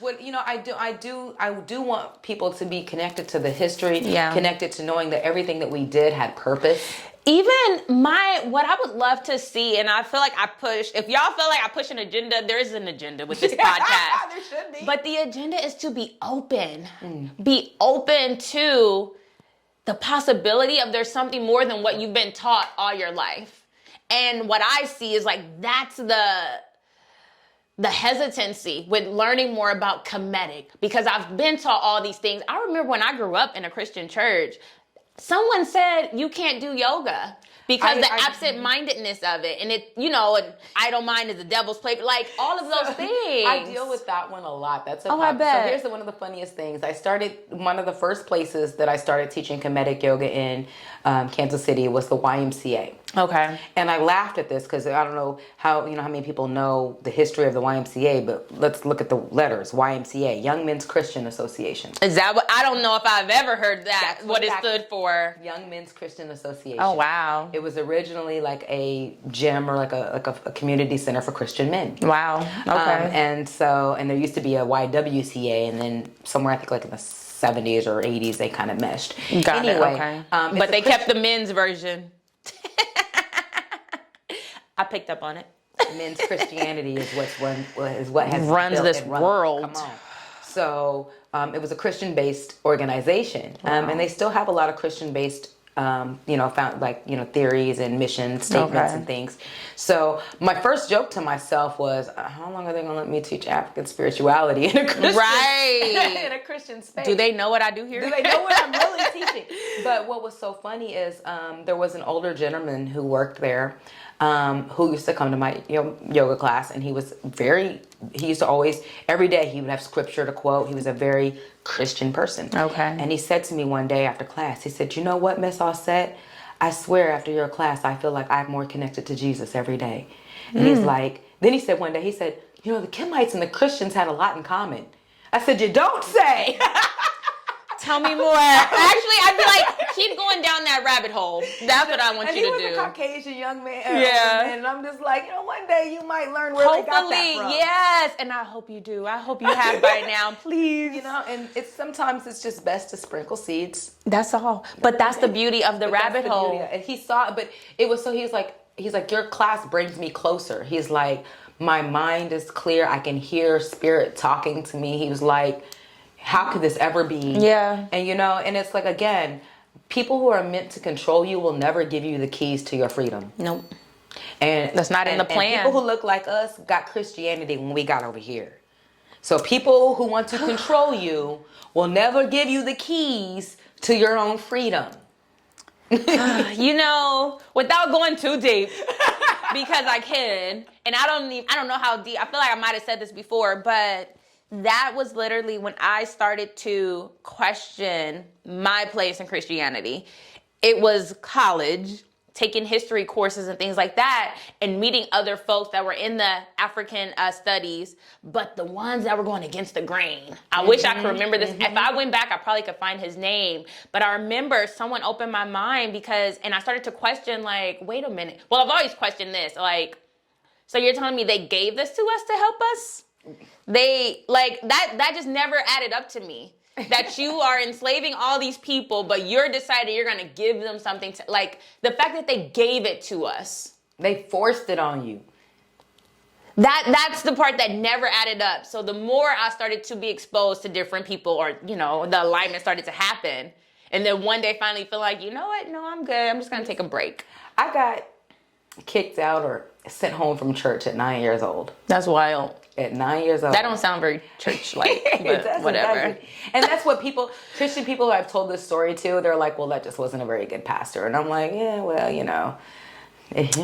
But I do want people to be connected to the history, connected to knowing that everything that we did had purpose. even what I would love to see, and I feel like I push, if y'all feel like I push an agenda, there is an agenda with this podcast. There should be. But the agenda is to be open. Be open to the possibility of there's something more than what you've been taught all your life. And what I see is like, that's the hesitancy with learning more about Kemetic, because I've been taught all these things. I remember when I grew up in a Christian church, someone said you can't do yoga because the absent-mindedness of it, and it, you know, an idle mind is the devil's play, like all of those things. I deal with that one a lot. That's I bet. So here's one of the funniest things. One of the first places that I started teaching Kemetic yoga in Kansas City was the YMCA. Okay. And I laughed at this because I don't know how many people know the history of the YMCA, but let's look at the letters. YMCA, Young Men's Christian Association. Is that what? I don't know if I've ever heard that, what it stood for. Young Men's Christian Association. Oh, wow. It was originally like a gym or like a community center for Christian men. Wow. Okay. And there used to be a YWCA, and then somewhere I think like in the 70s or 80s they kind of meshed. Got it. Okay. But they kept the men's version. I picked up on it. Men's Christianity is what has runs this world. Come on. So it was a Christian-based organization, and they still have a lot of Christian-based, theories and mission statements and things. So my first joke to myself was, how long are they going to let me teach African spirituality in a Christian, in a Christian space? Do they know what I do here? Do they know what I'm really teaching? But what was so funny is there was an older gentleman who worked there, who used to come to my yoga class, and he used to always, every day he would have scripture to quote. He was a very Christian person. Okay. And he said to me one day after class, he said, you know what, Miss Auset? I swear after your class, I feel like I'm more connected to Jesus every day. And he's like, then he said one day, he said, the Kemites and the Christians had a lot in common. I said, you don't say. Tell me more. Actually, I'd be like, keep going down that rabbit hole. That's what I want you to do. And he was a Caucasian young man. Yeah. And I'm just like, one day you might learn where they got that from. Yes. And I hope you do. I hope you have by now. Please. And sometimes it's just best to sprinkle seeds. That's all. But that's the beauty of the rabbit hole. And he saw it, but it was he's like, your class brings me closer. He's like, my mind is clear. I can hear spirit talking to me. He was like, how could this ever be? Yeah. And and it's like, again, people who are meant to control you will never give you the keys to your freedom. Nope. And that's not in the plan. And people who look like us got Christianity when we got over here. So people who want to control you will never give you the keys to your own freedom. Without going too deep, because I can, and I don't know how deep. I feel like I might have said this before, but that was literally when I started to question my place in Christianity. It was college, taking history courses and things like that, and meeting other folks that were in the African studies, but the ones that were going against the grain. I wish I could remember this. If I went back, I probably could find his name. But I remember someone opened my mind and I started to question, like, wait a minute. Well, I've always questioned this. Like, so you're telling me they gave this to us to help us? They, like, that just never added up to me. That you are enslaving all these people, but you're deciding you're going to give them something to, like, the fact that they gave it to us. They forced it on you. That's the part that never added up. So the more I started to be exposed to different people, or, the alignment started to happen. And then one day finally feel like, you know what? No, I'm good. I'm just going to take a break. I got kicked out or sent home from church at 9 years old. That's wild. At 9 years old. That don't sound very church-like, but whatever. And that's what Christian people who I've told this story to, they're like, well, that just wasn't a very good pastor. And I'm like, yeah, well, it's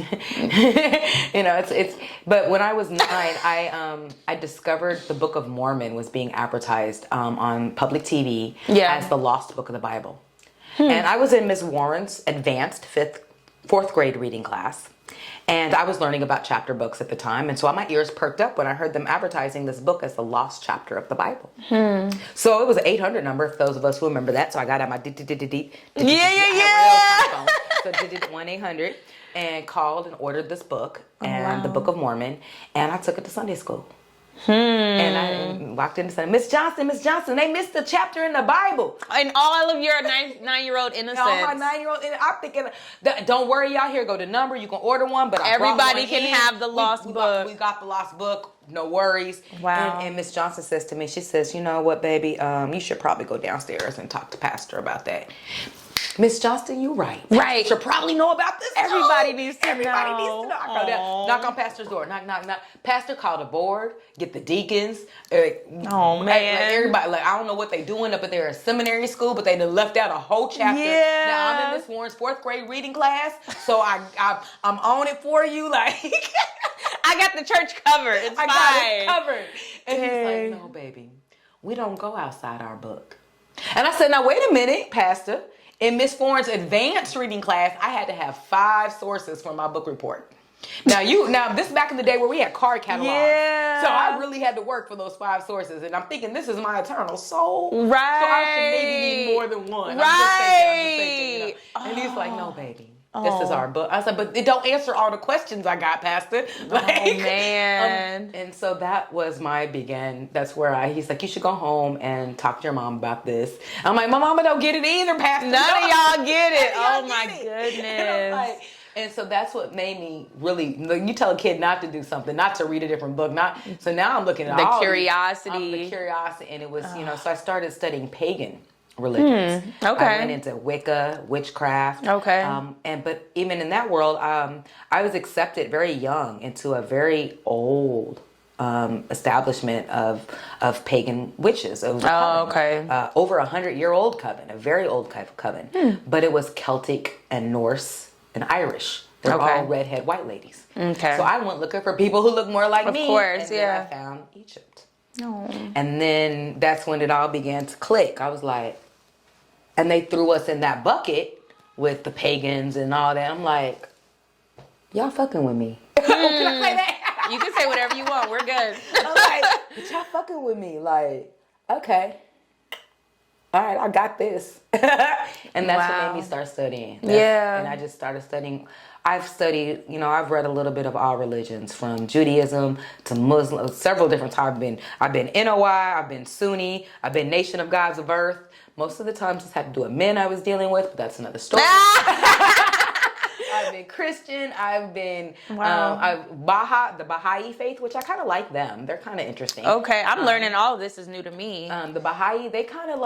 but when I was 9, I discovered the Book of Mormon was being advertised on public TV as the lost book of the Bible. And I was in Miss Warren's advanced 4th grade reading class. And I was learning about chapter books at the time. And so my ears perked up when I heard them advertising this book as the lost chapter of the Bible. So it was an 800 number, for those of us who remember that. So I got out my yeah. So 1-800 and called and ordered this book and the Book of Mormon. And I took it to Sunday school. And I walked in and said, Miss Johnson, they missed the chapter in the Bible. And all of your nine-year-old innocence. All my 9-year-old, I'm thinking, don't worry, y'all, here go the number. You can order one, but everybody can have the lost book. We got the lost book. No worries. Wow. And Miss Johnson says to me, she says, you know what, baby, you should probably go downstairs and talk to Pastor about that. Miss Johnston, you're right. Right. Should probably know about this. Everybody needs to know. Everybody needs to know. I go down, knock on Pastor's door. Knock, knock, knock. Pastor called the board, get the deacons. Oh, man. Like everybody, I don't know what they doing up there at seminary school, but they done left out a whole chapter. Yeah. Now I'm in Miss Warren's 4th grade reading class, so I'm on it for you. Like I got the church covered. It's fine. got it covered. And he's like, no, baby, we don't go outside our book. And I said, now wait a minute, Pastor. In Miss Warren's advanced reading class, I had to have 5 sources for my book report. Now this is back in the day where we had card catalogs. Yeah. So I really had to work for those 5 sources. And I'm thinking, this is my eternal soul. Right. So I should maybe need more than one. Right. I'm just thinking. And he's like, no, baby. This is our book. I was like, but it don't answer all the questions I got, Pastor. Like, man. And so that was that's where he's like, you should go home and talk to your mom about this. I'm like, my mama don't get it either, Pastor. None of y'all get it. Y'all Oh my goodness. And so that's what made me really, you tell a kid not to do something, not to read a different book, so now I'm looking at the all curiosity. The curiosity, and it was, so I started studying pagan religions. Okay. I went into Wicca, witchcraft. Okay. But even in that world, I was accepted very young into a very old establishment of pagan witches. It was a coven, okay. Over 100-year-old coven, a very old coven. But it was Celtic and Norse and Irish. They're all redhead white ladies. Okay. So I went looking for people who look more like me. Of course, and then I found Egypt. Oh. And then that's when it all began to click. I was like, and they threw us in that bucket with the pagans and all that. I'm like, y'all fucking with me. Can I say that? You can say whatever you want. We're good. I'm like, but y'all fucking with me. Like, okay. All right, I got this. And that's what made me start studying. And I just started studying. I've studied, I've read a little bit of all religions, from Judaism to Muslim, several different types. I've been NOI, I've been Sunni, I've been Nation of Gods of Earth. Most of the times it's had to do with men I was dealing with, but that's another story. I've been Christian. I've been the Baha'i faith, which I kind of like them. They're kind of interesting. Okay, I'm learning all of this is new to me. The Baha'i, they kind of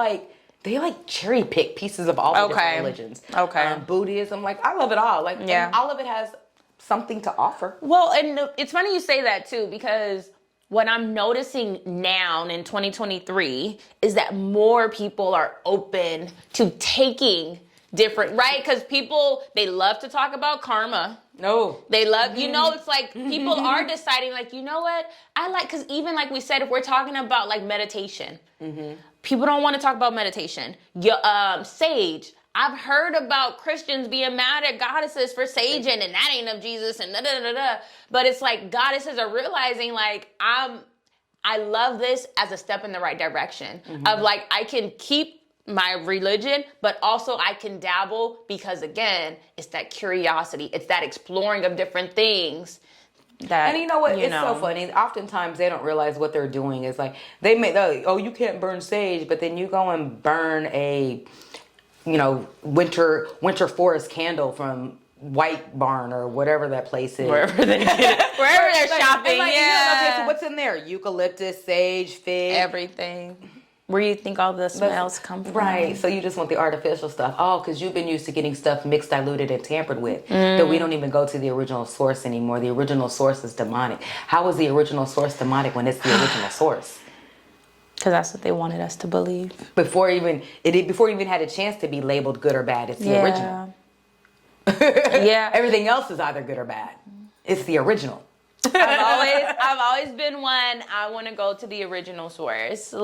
they cherry pick pieces of all the different religions. Okay. Buddhism, I love it all. And all of it has something to offer. Well, and it's funny you say that too, because what I'm noticing now in 2023 is that more people are open to taking different, right? Because people, they love to talk about karma. No. They love, it's like people are deciding, you know what? Because even like we said, if we're talking about meditation, people don't want to talk about meditation. Sage. I've heard about Christians being mad at goddesses for saging, and that ain't of Jesus, and da-da-da-da. But it's goddesses are realizing, I love this as a step in the right direction. Of I can keep my religion, but also I can dabble, because again, it's that curiosity. It's that exploring of different things. And you know what? It's so funny. Oftentimes they don't realize what they're doing is you can't burn sage, but then you go and burn a winter forest candle from White Barn or whatever that place is. Wherever they get it. Wherever they're shopping. Okay, so what's in there? Eucalyptus, sage, fig. Everything. Where you think all the smells come from. Right. So you just want the artificial stuff. Oh, because you've been used to getting stuff mixed, diluted, and tampered with. That we don't even go to the original source anymore. The original source is demonic. How is the original source demonic when it's the original source? Because that's what they wanted us to believe. Before it even had a chance to be labeled good or bad, it's the original. Everything else is either good or bad. It's the original. I've always been one. I want to go to the original source.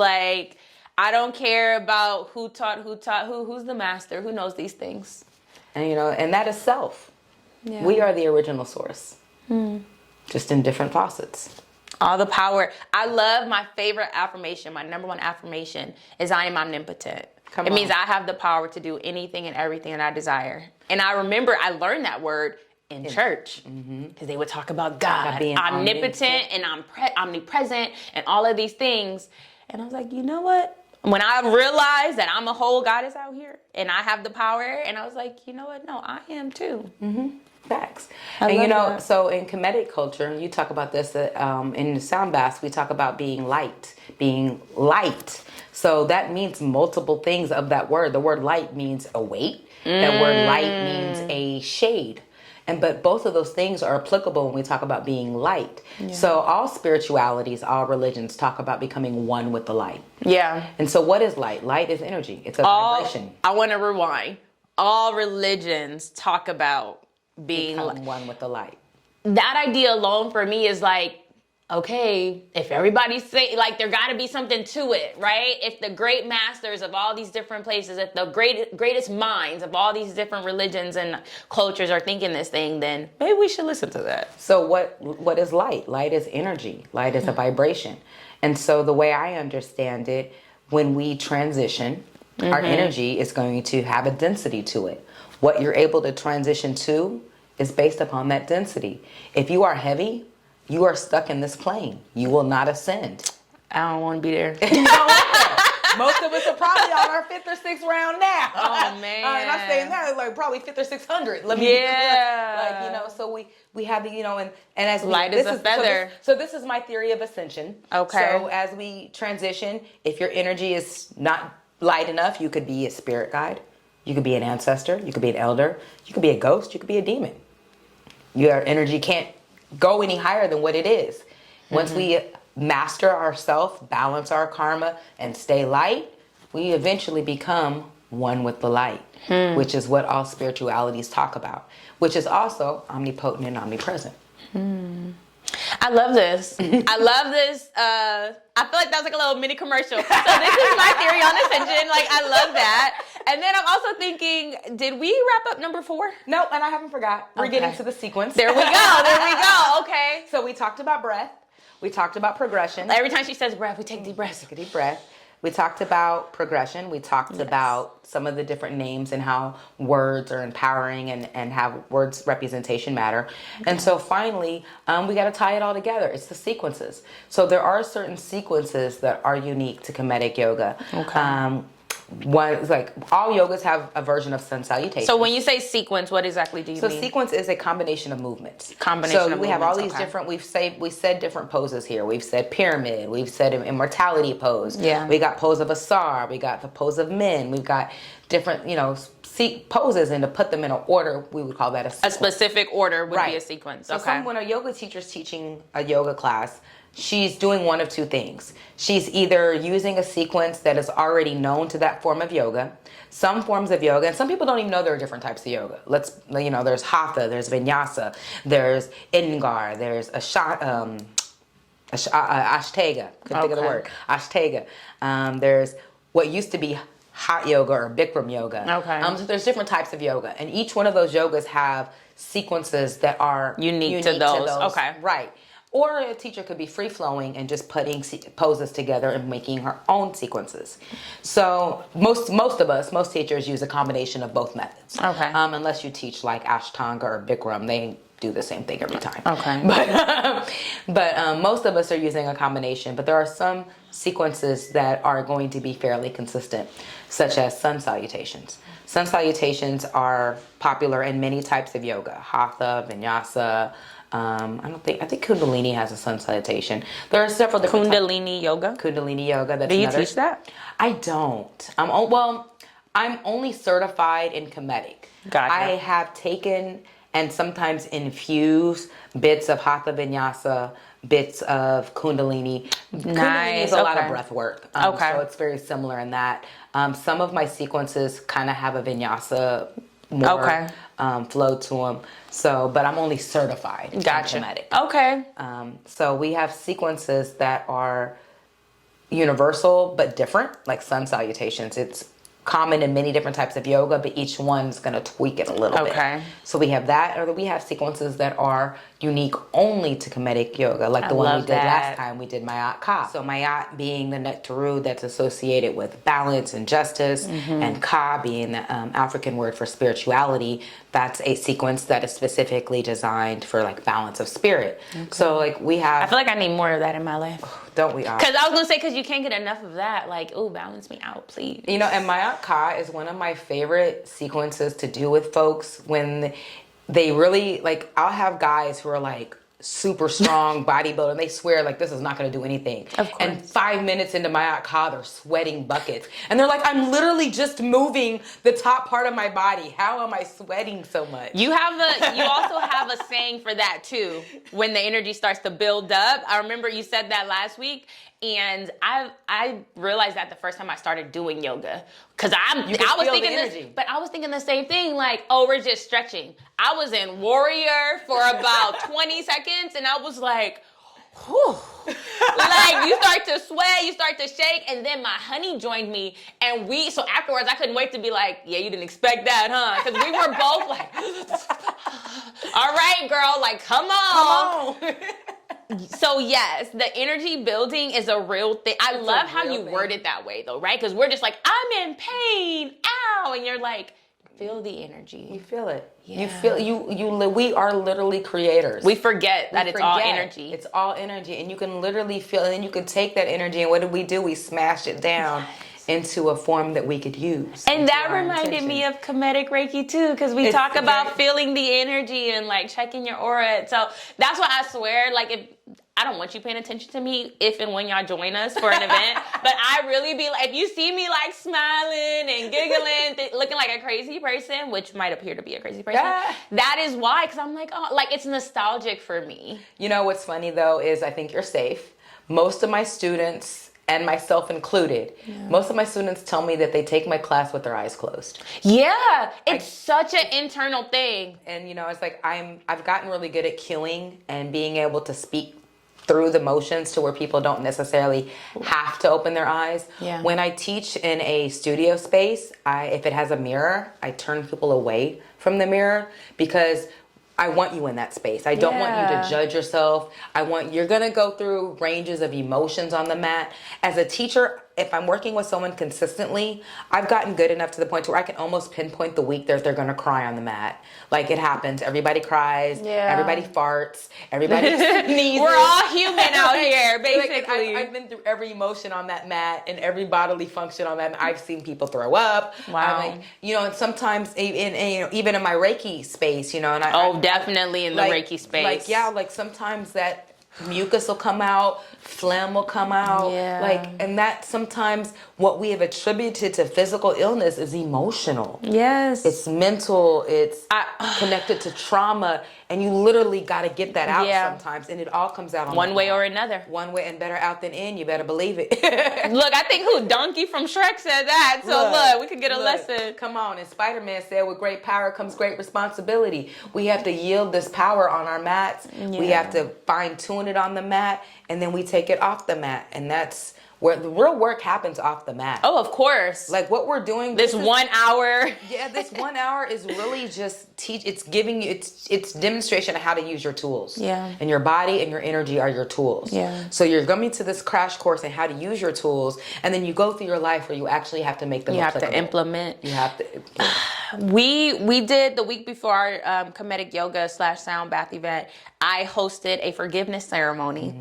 I don't care about who taught who's the master, who knows these things. And and that is self. Yeah. We are the original source. Just in different faucets. All the power. I love my favorite affirmation. My number one affirmation is I am omnipotent. It means I have the power to do anything and everything that I desire. And I remember I learned that word in church, because they would talk about God being omnipotent and omnipresent and all of these things. And I was like, you know what? When I realized that I'm a whole goddess out here and I have the power, and I was like, you know what? No, I am too. Facts. I And love you know, that. so in Kemetic culture, you talk about this in the sound baths, we talk about being light, being light. So that means multiple things of that word. The word light means a weight. That word light means a shade. But both of those things are applicable when we talk about being light. Yeah. So all spiritualities, all religions talk about becoming one with the light. Yeah. And so what is light? Light is energy. It's a vibration. I want to rewind. All religions talk about being one with the light. That idea alone for me is like, okay, if everybody's saying, like, there got to be something to it, right? If the great masters of all these different places, if the greatest minds of all these different religions and cultures are thinking this thing, then maybe we should listen to that. So what is light? Light is energy. Light is a vibration. And so the way I understand it, when we transition, our energy is going to have a density to it. What you're able to transition to is based upon that density. If you are heavy, you are stuck in this plane. You will not ascend. I don't want to be there. Most of us are probably on our 5th or 6th round now. Oh, man. And I'm saying that, like, probably 5th or 600. Let me Yeah. be clear. Like, you know, so we have the, you know, and as we, Light as a feather. So this is my theory of ascension. Okay. So as we transition, if your energy is not light enough, you could be a spirit guide. You could be an ancestor. You could be an elder. You could be a ghost. You could be a demon. Your energy can't go any higher than what it is. Once we master ourselves, balance our karma, and stay light, we eventually become one with the light, which is what all spiritualities talk about, which is also omnipotent and omnipresent. I love this. I love this. I feel like that was like a little mini commercial. So this is my theory on ascension. Like, I love that. And then I'm also thinking, did we wrap up number 4? No, and I haven't forgot. We're getting to the sequence. There we go. There we go. Okay. So we talked about breath. We talked about progression. Every time she says breath, we take deep breaths. Take a deep breath. We talked about progression. We talked about some of the different names and how words are empowering and how words representation matter. And so finally, we got to tie it all together. It's the sequences. So there are certain sequences that are unique to Kemetic Yoga. Okay. One is like all yogas have a version of sun salutation. So when you say sequence, what exactly do you mean? So sequence is a combination of movements. So we have all these different. We said different poses here. We've said pyramid. We've said immortality pose. Yeah. We got pose of Asar. We got the pose of men. We've got different poses, and to put them in an order, we would call that a sequence. A specific order would be a sequence. So Okay. when a yoga teacher's teaching a yoga class, she's doing one of two things. She's either using a sequence that is already known to that form of yoga. Some forms of yoga, and some people don't even know there are different types of yoga. There's Hatha, there's Vinyasa, there's Iyengar, there's Ashtanga. Couldn't think of the word. Ashtanga. There's what used to be hot yoga or Bikram yoga. Okay. So there's different types of yoga, and each one of those yogas have sequences that are unique to those. Okay. Right. Or a teacher could be free-flowing and just putting poses together and making her own sequences. So most teachers use a combination of both methods. Okay. Unless you teach like Ashtanga or Bikram, they do the same thing every time. Okay. But most of us are using a combination. But there are some sequences that are going to be fairly consistent, such as sun salutations. Sun salutations are popular in many types of yoga: Hatha, Vinyasa. I think Kundalini has a sun salutation. There are several different Kundalini yoga. Kundalini yoga. That's Do you teach that? I don't. I'm only certified in Kemetic. Gotcha. I have taken and sometimes infuse bits of Hatha Vinyasa, bits of Kundalini. Kundalini is a lot of breath work. So it's very similar in that. Some of my sequences kind of have a Vinyasa more flow to them. So, but I'm only certified in Kemetic. Okay. So we have sequences that are universal but different, like sun salutations. It's common in many different types of yoga, but each one's going to tweak it a little bit. So we have that, or we have sequences that are unique only to Kemetic Yoga, like the one we did last time. We did Mayat Ka. So Mayat being the nectaru that's associated with balance and justice, and Ka being the African word for spirituality. That's a sequence that is specifically designed for like balance of spirit. So like we have, I feel like I need more of that in my life. don't we all? Because I was gonna say, because you can't get enough of that. Like, oh, balance me out, please. You know, and Mayat Ka is one of my favorite sequences to do with folks when they really, like, I'll have guys who are like super strong bodybuilder and they swear like this is not going to do anything. Of course. And 5 minutes into Mayat Ka, they're sweating buckets. And they're like, I'm literally just moving the top part of my body. How am I sweating so much? You also have a saying for that too. When the energy starts to build up. I remember you said that last week. And I realized that the first time I started doing yoga, because I was thinking this, but I was thinking the same thing. Like, oh, we're just stretching. I was in warrior for about 20 seconds, and I was like, whew. Like, you start to sweat, you start to shake, and then my honey joined me, and so afterwards I couldn't wait to be like, yeah, you didn't expect that, huh? Because we were both like, all right, girl, like, come on. So yes, the energy building is a real thing. I love how you word it that way though, right? Because we're just like, I'm in pain, ow, and you're like, feel the energy. You feel it. Yeah. You feel we are literally creators. We forget that it's all energy. It's all energy, and you can literally feel it, and you can take that energy, and what do? We smash it down into a form that we could use. And that reminded me of Kemetic Reiki too, because we talk about feeling the energy and like checking your aura. So that's why I swear, like, if I don't want you paying attention to me if and when y'all join us for an event, but I really be like, if you see me like smiling and giggling, looking like a crazy person, which might appear to be a crazy person, that is why, because I'm like, oh, like it's nostalgic for me. You know what's funny though is I think you're safe. Most of my students, and myself included, most of my students tell me that they take my class with their eyes closed. Yeah, it's such an internal thing. And you know, it's like I've gotten really good at cueing and being able to speak through the motions to where people don't necessarily have to open their eyes. Yeah. When I teach in a studio space, if it has a mirror, I turn people away from the mirror because I want you in that space. I don't want you to judge yourself. You're going to go through ranges of emotions on the mat. As a teacher, if I'm working with someone consistently, I've gotten good enough to the point where I can almost pinpoint the week that they're going to cry on the mat. Like, it happens. Everybody cries. Yeah. Everybody farts. Everybody sneezes. We're all human out here, basically. I've been through every emotion on that mat and every bodily function on that mat. I've seen people throw up. Wow. And sometimes even in my Reiki space, and definitely in the Reiki space. Sometimes that mucus will come out, phlegm will come out, and that sometimes what we have attributed to physical illness is emotional. Yes. It's mental, it's connected to trauma, and you literally got to get that out sometimes, and it all comes out on one way or another. One way, and better out than in, you better believe it. Look, I think Donkey from Shrek said that, so we could get a lesson. Come on, and Spider-Man said, with great power comes great responsibility. We have to yield this power on our mats. We have to fine-tune it on the mat, and then we take it off the mat, and that's where the real work happens, off the mat. Oh, of course. Like what we're doing. This 1 hour. Yeah, this 1 hour is really just it's giving you, it's demonstration of how to use your tools. Yeah. And your body and your energy are your tools. Yeah. So you're coming to this crash course on how to use your tools, and then you go through your life where you actually have to make them applicable. You have to implement. You have to. We did the week before our Kemetic Yoga / sound bath event, I hosted a forgiveness ceremony,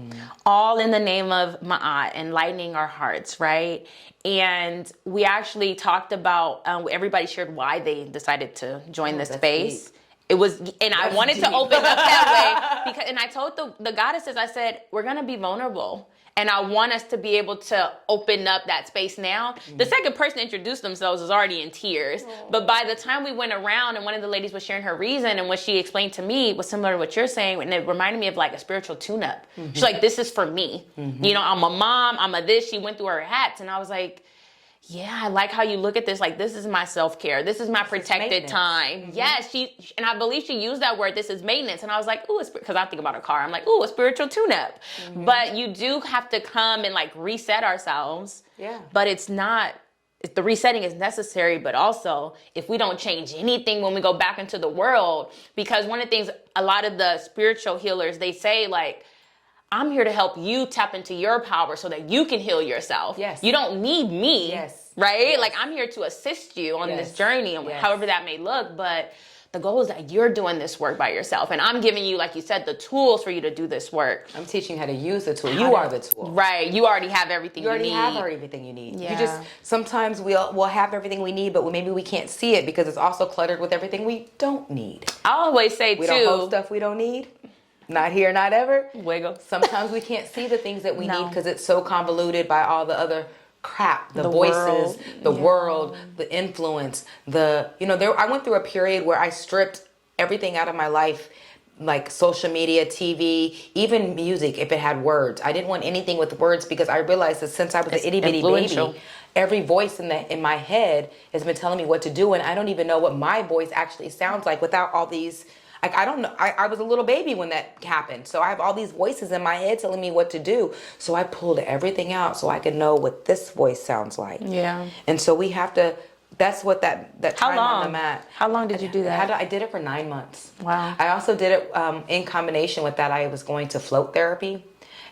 all in the name of Ma'at, enlightening our hearts, right? And we actually talked about, everybody shared why they decided to join this space. Deep. It was, and I wanted to open up that way and I told the goddesses, I said, we're going to be vulnerable. And I want us to be able to open up that space now. The second person to introduce themselves was already in tears. But by the time we went around and one of the ladies was sharing her reason, and what she explained to me was similar to what you're saying. And it reminded me of like a spiritual tune-up. She's like, this is for me. I'm a mom, I'm a this. She went through her hats. And I was like, yeah, I like how you look at this. Like, this is my self-care. This is my protected time. Yes, and I believe she used that word, this is maintenance. And I was like, ooh, because I think about a car. I'm like, ooh, a spiritual tune-up. But you do have to come and like reset ourselves. Yeah. But it's not the resetting is necessary, but also if we don't change anything when we go back into the world, because one of the things a lot of the spiritual healers, they say like, I'm here to help you tap into your power so that you can heal yourself. Yes. You don't need me. Yes. Right? Yes. Like I'm here to assist you on Yes. this journey, and however that may look, but the goal is that you're doing this work by yourself. And I'm giving you, like you said, the tools for you to do this work. I'm teaching you how to use the tool. You are the tool. Right. You already have everything you need. You already have everything you need. Yeah. You just, sometimes we'll have everything we need, but maybe we can't see it because it's also cluttered with everything we don't need. I always say We too. don't hold stuff we don't need. Not here, not ever. Wiggle. Sometimes we can't see the things that we need because it's so convoluted by all the other crap, the voices, the world, the influence, I went through a period where I stripped everything out of my life, like social media, TV, even music, if it had words. I didn't want anything with words because I realized that since I was an itty bitty baby, every voice in my head has been telling me what to do, and I don't even know what my voice actually sounds like without all these. Like, I don't know. I was a little baby when that happened. So I have all these voices in my head telling me what to do. So I pulled everything out so I could know what this voice sounds like. Yeah. And so we have to, that's what that time on the mat. How long did you do that? I did it for 9 months. Wow. I also did it in combination with that. I was going to float therapy.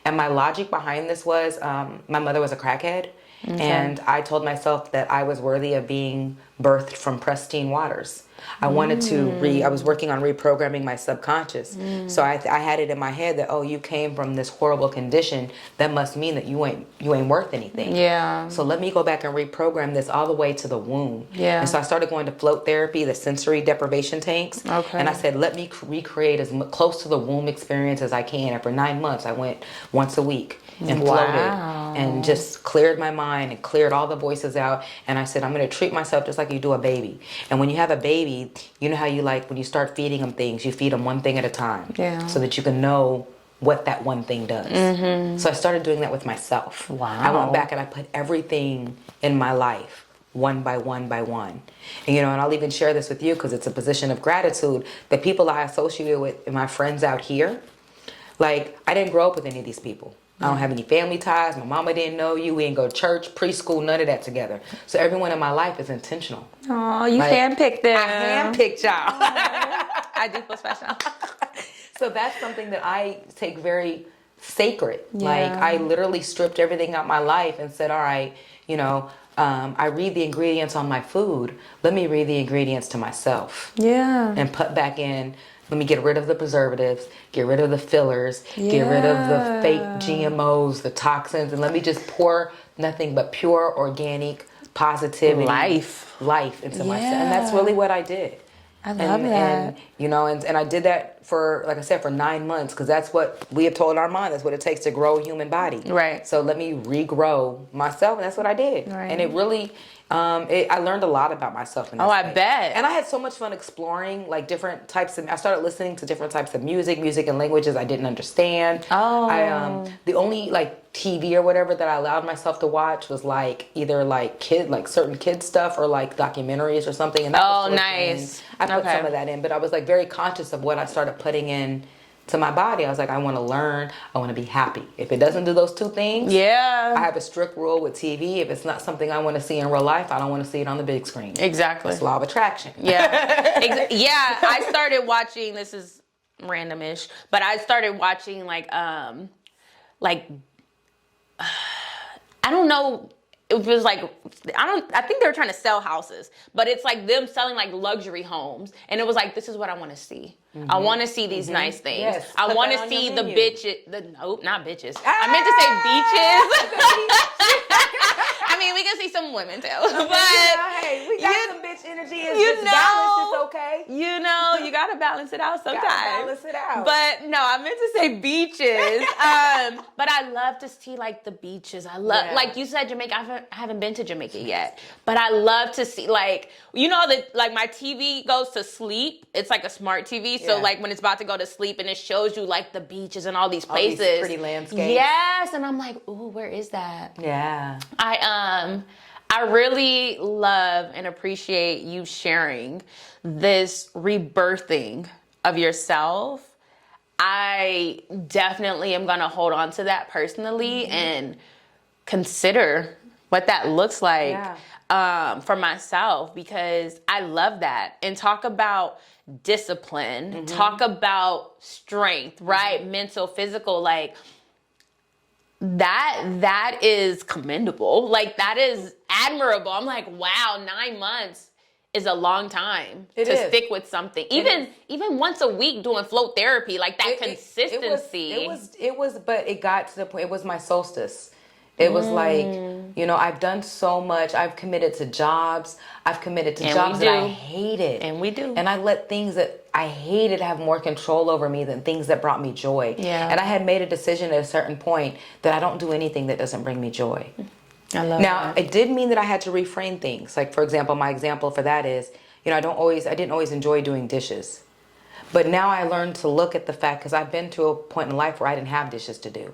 And my logic behind this was my mother was a crackhead. Okay. And I told myself that I was worthy of being birthed from pristine waters. I wanted to I was working on reprogramming my subconscious. So I had it in my head that, oh, you came from this horrible condition. That must mean that you ain't worth anything. Yeah. So let me go back and reprogram this all the way to the womb. Yeah. And so I started going to float therapy, the sensory deprivation tanks. Okay. And I said, let me recreate as close to the womb experience as I can. And for 9 months, I went once a week and floated and just cleared my mind and cleared all the voices out. And I said, I'm going to treat myself just like you do a baby. And when you have a baby, you know how you like when you start feeding them things, you feed them one thing at a time. Yeah. So that you can know what that one thing does. Mm-hmm. So I started doing that with myself. Wow. I went back and I put everything in my life one by one by one. And and I'll even share this with you because it's a position of gratitude. The people I associated with and my friends out here, like I didn't grow up with any of these people. I don't have any family ties. My mama didn't know you. We didn't go to church, preschool, none of that together. So everyone in my life is intentional. Oh, you handpicked them. I handpicked y'all. I do feel special. So that's something that I take very sacred. Yeah. Like I literally stripped everything out my life and said, all right, I read the ingredients on my food. Let me read the ingredients to myself. Yeah. And put back in. Let me get rid of the preservatives, get rid of the fillers, get rid of the fake GMOs, the toxins, and let me just pour nothing but pure, organic, positivity, life into myself. And that's really what I did. I love that. And I did that for, like I said, for 9 months because that's what we have told our mind. That's what it takes to grow a human body. Right. So let me regrow myself, and that's what I did. Right. And it really, I learned a lot about myself in this I space. bet. And I had so much fun exploring like different types of. I started listening to different types of music and languages I didn't understand. Oh. The only like TV or whatever that I allowed myself to watch was like either like certain kid stuff or like documentaries or something. And that was nice. I put some of that in, but I was like very conscious of what I started putting in to my body. I was like, I want to learn. I want to be happy. If it doesn't do those two things, I have a strict rule with TV. If it's not something I want to see in real life, I don't want to see it on the big screen. Exactly. It's law of attraction. Yeah. I started watching, this is randomish, but I started watching I don't know. It was like, I think they were trying to sell houses, but it's like them selling like luxury homes. And it was like, this is what I want to see. Mm-hmm. I want to see these nice things. Yes. I want to see the bitches, nope, not bitches. I meant to say beaches. I mean, we can see some women too. But hey, we got some bitch energy. It's balance. It's okay. You got to balance it out sometimes. Balance it out. But no, I meant to say beaches. But I love to see like the beaches. I love, like you said, Jamaica. I haven't been to Jamaica yet, but I love to see like, that like my TV goes to sleep. It's like a smart TV. So like when it's about to go to sleep and it shows you like the beaches and all these places. All these pretty landscapes. Yes. And I'm like, ooh, where is that? Yeah. I really love and appreciate you sharing this rebirthing of yourself. I definitely am going to hold on to that personally and consider what that looks like. for myself, because I love that. And talk about discipline, talk about strength, right? Mental, physical, like that is commendable. Like that is admirable. I'm like, wow, 9 months is a long time to stick with something. Even once a week doing float therapy, like that consistency. It was, but it got to the point, it was my solstice. It was like, I've done so much. I've committed to jobs. I've committed to jobs that I hated. And we do. And I let things that I hated have more control over me than things that brought me joy. Yeah. And I had made a decision at a certain point that I don't do anything that doesn't bring me joy. I love now, that. it did mean that I had to reframe things. Like, for example, my example for that is, I didn't always enjoy doing dishes. But now I learned to look at the fact, because I've been to a point in life where I didn't have dishes to do.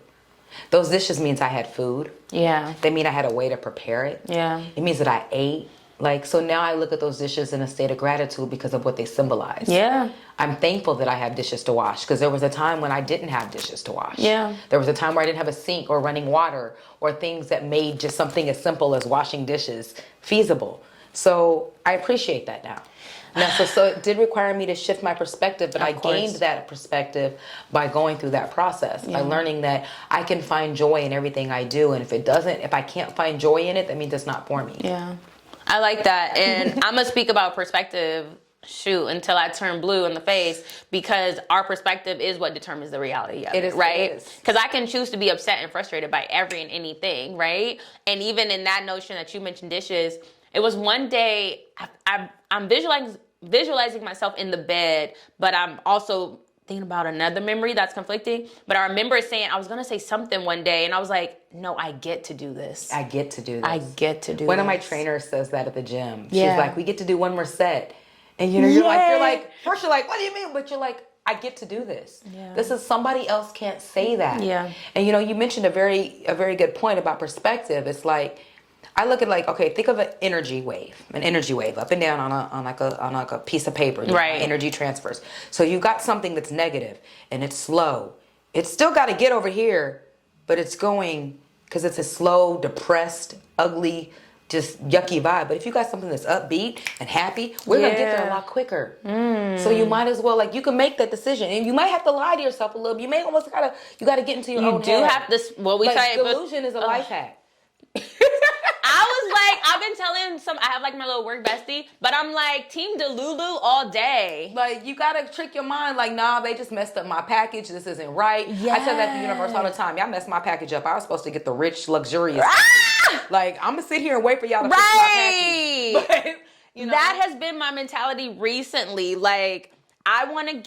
Those dishes means I had food. Yeah. They mean I had a way to prepare it. Yeah. It means that I ate. Like, so now I look at those dishes in a state of gratitude because of what they symbolize. Yeah. I'm thankful that I have dishes to wash, because there was a time when I didn't have dishes to wash. Yeah. There was a time where I didn't have a sink or running water or things that made just something as simple as washing dishes feasible. So I appreciate that now. Now, so it did require me to shift my perspective, but I gained that perspective by going through that process, by learning that I can find joy in everything I do. And if I can't find joy in it, that means it's not for me. Yeah. I like that. And I'm going to speak about perspective, until I turn blue in the face, because our perspective is what determines the reality of it, right? Because I can choose to be upset and frustrated by every and anything, right? And even in that notion that you mentioned dishes, it was one day I'm visualizing myself in the bed, but I'm also thinking about another memory that's conflicting. But I remember saying, I was going to say something one day, and I was like, no, I get to do this. I get to do this. I get to do One this. of my trainers says that at the gym. Yeah. She's like, we get to do one more set. And you're like, first you're like, what do you mean? But you're like, I get to do this. Yeah. This is, somebody else can't say that. Yeah. And you mentioned a very good point about perspective. It's like, I look at think of an energy wave up and down on a piece of paper. Right. Energy transfers. So you got something that's negative and it's slow. It's still got to get over here, but it's going, because it's a slow, depressed, ugly, just yucky vibe. But if you got something that's upbeat and happy, we're gonna get there a lot quicker. So you might as well, you can make that decision, and you might have to lie to yourself a little. You may almost gotta get into your own head. You do have this. Well, we say delusion is a life hack. I was like, I've been telling I have my little work bestie, but I'm like, Team Delulu all day. You gotta trick your mind, nah, they just messed up my package. This isn't right. Yes. I tell that to the universe all the time. Y'all messed my package up. I was supposed to get the rich, luxurious. I'm gonna sit here and wait for y'all to fix my package. But, that has been my mentality recently. I want to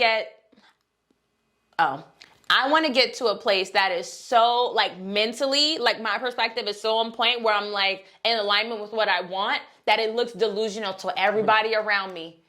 get to a place that is so mentally, my perspective is so on point where I'm in alignment with what I want, that it looks delusional to everybody around me.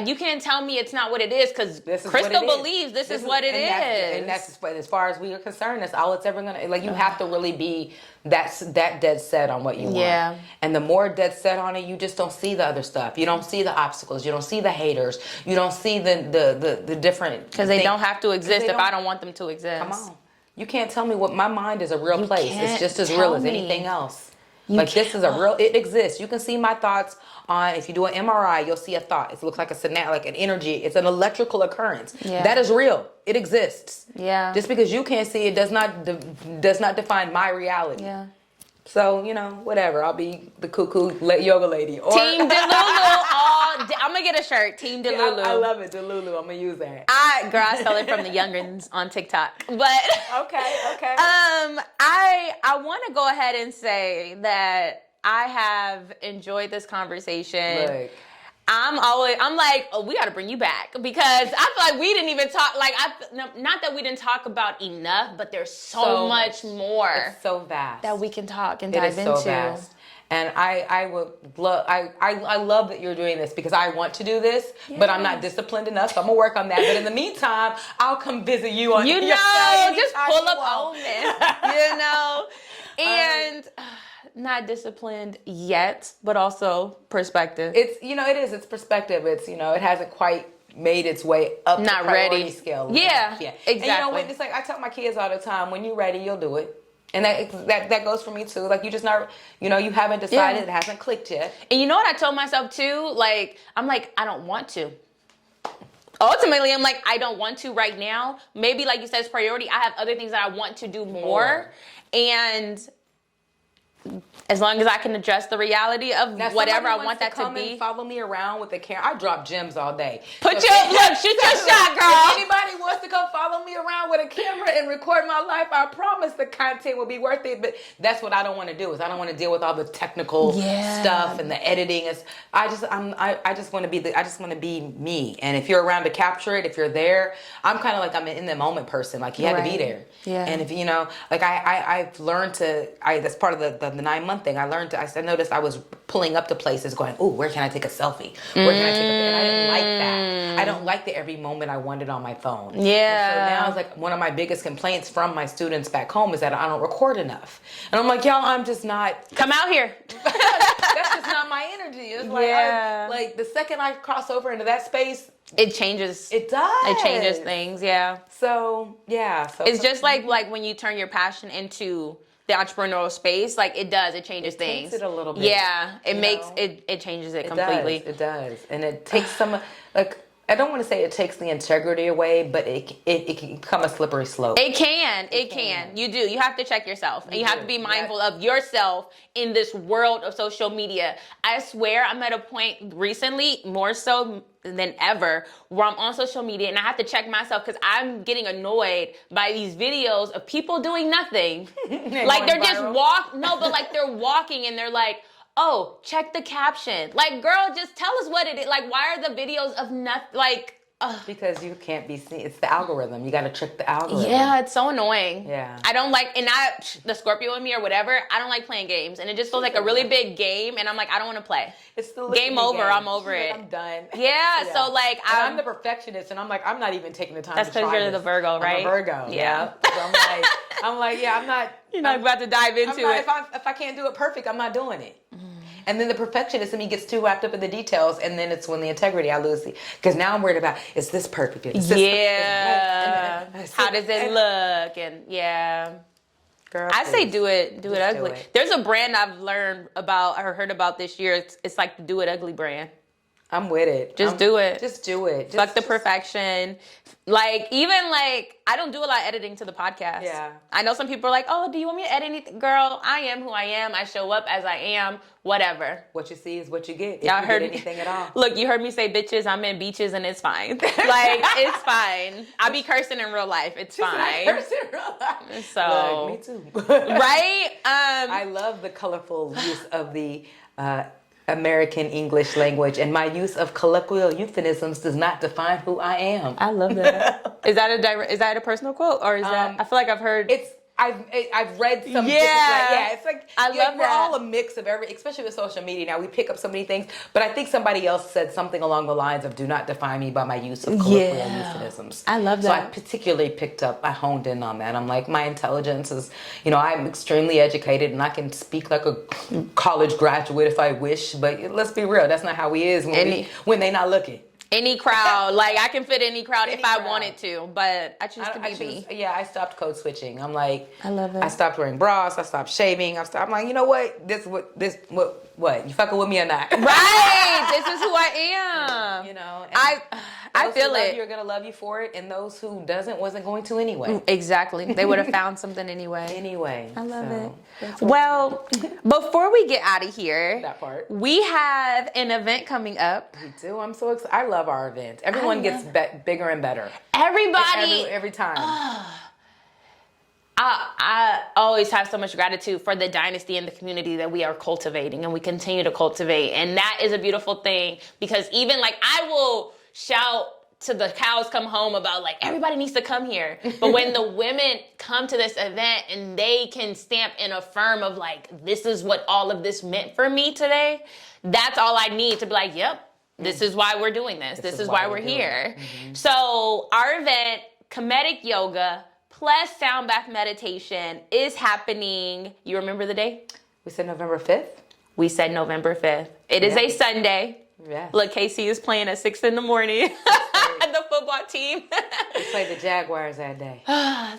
You can't tell me it's not what it is, because Krystal believes this is what it is. And that's as far as we are concerned, that's all it's ever gonna, you have to really be that dead set on what you want. Yeah. And the more dead set on it, you just don't see the other stuff. You don't see the obstacles. You don't see the haters. You don't see the different. Because they don't have to exist if I don't want them to exist. Come on. You can't tell me what, my mind is a real place. It's just as real as anything else. This is it exists. You can see my thoughts on, if you do an MRI, you'll see a thought. It looks like an energy. It's an electrical occurrence. Yeah. That is real. It exists. Yeah. Just because you can't see it does not define my reality. Yeah. So, whatever. I'll be the cuckoo yoga lady. Or Team Delulu all day. I'm going to get a shirt. Team Delulu. I love it. Delulu. I'm going to use that. I stole it from the youngins on TikTok. But Okay. I want to go ahead and say that I have enjoyed this conversation. Look. I'm like, we got to bring you back, because I feel like we didn't even talk, not that we didn't talk about enough, but there's so much more. It's so vast. That we can talk and dive into. It is so vast. And I love that you're doing this, because I want to do this, but I'm not disciplined enough, so I'm gonna work on that. But in the meantime, I'll come visit you on just pull up on me, and not disciplined yet, but also perspective. It's perspective. It's, it hasn't quite made its way up the priority scale. Yeah, exactly. And it's I tell my kids all the time, when you're ready, you'll do it. And that goes for me too. Like you just not, you haven't decided, it hasn't clicked yet. And you know what I told myself too? Like, I'm like, I don't want to. Ultimately, I'm like, I don't want to right now. Maybe like you said, it's priority. I have other things that I want to do more. And as long as I can address the reality of now, whatever I want that to be. And follow me around with the camera. I drop gems all day. Shoot your shot, girl. If anybody wants to come follow me around with a camera and record my life, I promise the content will be worth it. But that's what I don't want to do. Is I don't want to deal with all the technical stuff and the editing. I just want to be me. And if you're around to capture it, if you're there, I'm kind of like I'm an in the moment person. Like you had to be there. Yeah. And if like I've learned to. That's part of the 9-month thing. I noticed I was pulling up to places going, oh, where can I take a selfie? Where can I take a picture? And I didn't like that. I don't like that every moment I wanted on my phone. Yeah. And so now it's like one of my biggest complaints from my students back home is that I don't record enough. And I'm like, y'all, I'm just not. Come out here. That's just not my energy. It's like, like the second I cross over into that space, it changes. It does. It changes things. Yeah. So, yeah. So it's just like when you turn your passion into the entrepreneurial space, like it changes things. It takes it a little bit. Yeah, it changes it completely. It does. And it takes some, like, I don't want to say it takes the integrity away, but it can become a slippery slope. It can. You do. You have to check yourself. And you have to be mindful of yourself in this world of social media. I swear I'm at a point recently, more so than ever, where I'm on social media and I have to check myself because I'm getting annoyed by these videos of people doing nothing. Like they're just like they're walking and they're like, oh, check the caption. Like, girl, just tell us what it is. Like, why are the videos of nothing? Like, because you can't be seen. It's the algorithm. You got to trick the algorithm. Yeah, it's so annoying. Yeah. I don't like, the Scorpio in me or whatever, I don't like playing games. And it just feels like a really big game. And I'm like, I don't want to play. It's the game over. I'm over it. I'm done. Yeah. So like, I'm the perfectionist, and I'm like, I'm not even taking the time. That's because you're the Virgo, right? I'm a Virgo. Yeah. So I'm like, yeah, I'm not. You're not about to dive into it. If I can't do it perfect, I'm not doing it. And then the perfectionist in me gets too wrapped up in the details, and then it's when the integrity I lose. Because now I'm worried about, is this perfect? Is this perfect? How does it look? And girl, I say do it ugly. Do it. There's a brand I've learned about or heard about this year. It's like the Do It Ugly brand. I'm with it. Just do it. Just do it. Fuck the perfection. Like, even like, I don't do a lot of editing to the podcast. Yeah. I know some people are like, oh, do you want me to edit anything? Girl, I am who I am. I show up as I am. Whatever. What you see is what you get. Y'all heard anything at all. Look, you heard me say bitches. I'm in beaches and it's fine. Like, it's fine. I be cursing in real life. It's fine. I curse in real life. So. Look, me too. Right? I love the colorful use of the American English language, and my use of colloquial euphemisms does not define who I am. I love that. Is that a personal quote, or is that? I feel like I've heard. I've read some. It's like I love that. We're all a mix of especially with social media now. We pick up so many things, but I think somebody else said something along the lines of "Do not define me by my use of colloquial euphemisms." I love that. So I particularly I honed in on that. I'm like, my intelligence is, I'm extremely educated and I can speak like a college graduate if I wish. But let's be real, that's not how we is when they not looking. Any crowd, like I can fit any crowd if I wanted to, but I choose to be me. Yeah, I stopped code switching. I'm like, I love it. I stopped wearing bras. I stopped shaving. I'm like, you know what? What? You fucking with me or not? Right. This is who I am. And I feel it. You're gonna love you for it, and those who wasn't going to anyway. Exactly. They would have found something anyway. I love it. Well, before we get out of here, that part, we have an event coming up. We do. I'm so excited. I love our events. Everyone gets bigger and better. Everybody. Every time. I always have so much gratitude for the dynasty and the community that we are cultivating and we continue to cultivate. And that is a beautiful thing, because even like I will shout to the cows come home about like everybody needs to come here. But when the women come to this event and they can stamp and affirm of like, this is what all of this meant for me today, that's all I need to be like, yep, this is why we're doing this. This is why we're here. Mm-hmm. So our event, Kemetic Yoga plus sound bath meditation, is happening. You remember the day? We said November 5th. We said November 5th. It is a Sunday. Yeah. Look, Casey is playing at 6 a.m. The football team team. We played the Jaguars that day.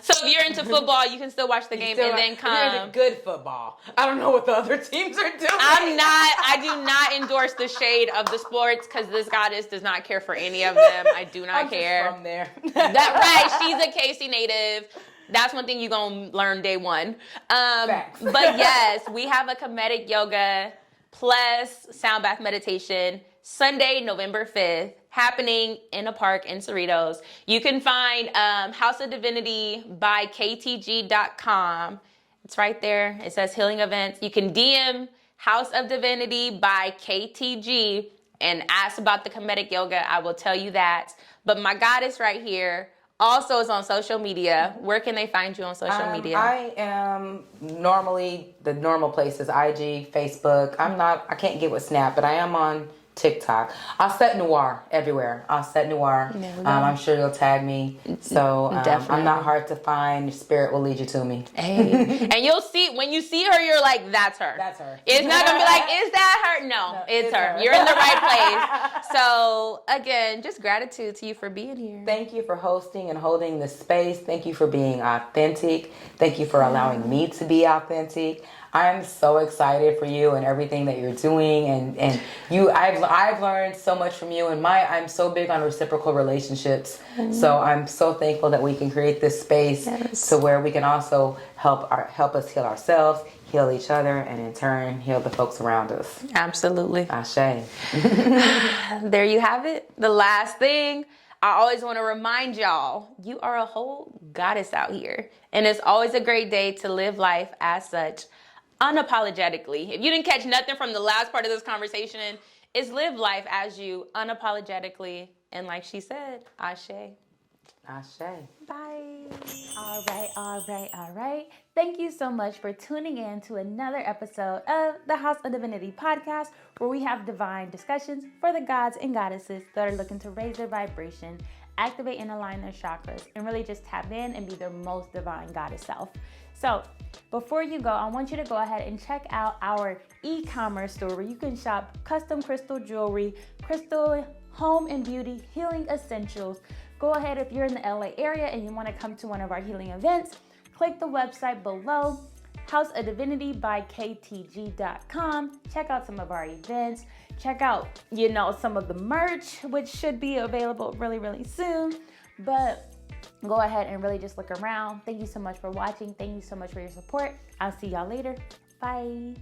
So if you're into football, you can still watch the game and then come. You're into good football. I don't know what the other teams are doing. I do not endorse the shade of the sports because this goddess does not care for any of them. I do not care. Just from there. That right. She's a KC native. That's one thing you're going to learn day one. Facts. But yes, we have a Kemetic Yoga plus sound bath meditation Sunday, November 5th, happening in a park in Cerritos. You can find House of Divinity by ktg.com. It's right there. It says healing events. You can DM House of Divinity by KTG and ask about the Kemetic Yoga. I will tell you that. But my goddess right here also is on social media. Where can they find you on social media? I am normally, the normal places, IG, Facebook. I can't get with Snap, but I am on TikTok. Auset Noir everywhere. Auset Noir. I'm sure you'll tag me. So I'm not hard to find. Your spirit will lead you to me. Hey. And you'll see, when you see her, you're like, that's her. That's her. It's not going to be like, is that her? No, it's her. You're in the right place. So again, just gratitude to you for being here. Thank you for hosting and holding this space. Thank you for being authentic. Thank you for allowing me to be authentic. I'm so excited for you and everything that you're doing, and you. I've learned so much from you, and I'm so big on reciprocal relationships. So I'm so thankful that we can create this space to where we can also help us heal ourselves, heal each other, and in turn heal the folks around us. Absolutely. Ashe. There you have it. The last thing. I always want to remind y'all, you are a whole goddess out here, and it's always a great day to live life as such. Unapologetically. If you didn't catch nothing from the last part of this conversation, is live life as you, unapologetically. And like she said, Ashe. Ashe. Bye. All right. Thank you so much for tuning in to another episode of the House of Divinity Podcast, where we have divine discussions for the gods and goddesses that are looking to raise their vibration, activate and align their chakras, and really just tap in and be their most divine goddess self. So before you go, I want you to go ahead and check out our e-commerce store where you can shop custom crystal jewelry, crystal home and beauty, healing essentials. Go ahead, if you're in the LA area and you want to come to one of our healing events, click the website below, House of Divinity by ktg.com. Check out some of our events. Check out, some of the merch, which should be available really, really soon. But go ahead and really just look around. Thank you so much for watching. Thank you so much for your support. I'll see y'all later. Bye.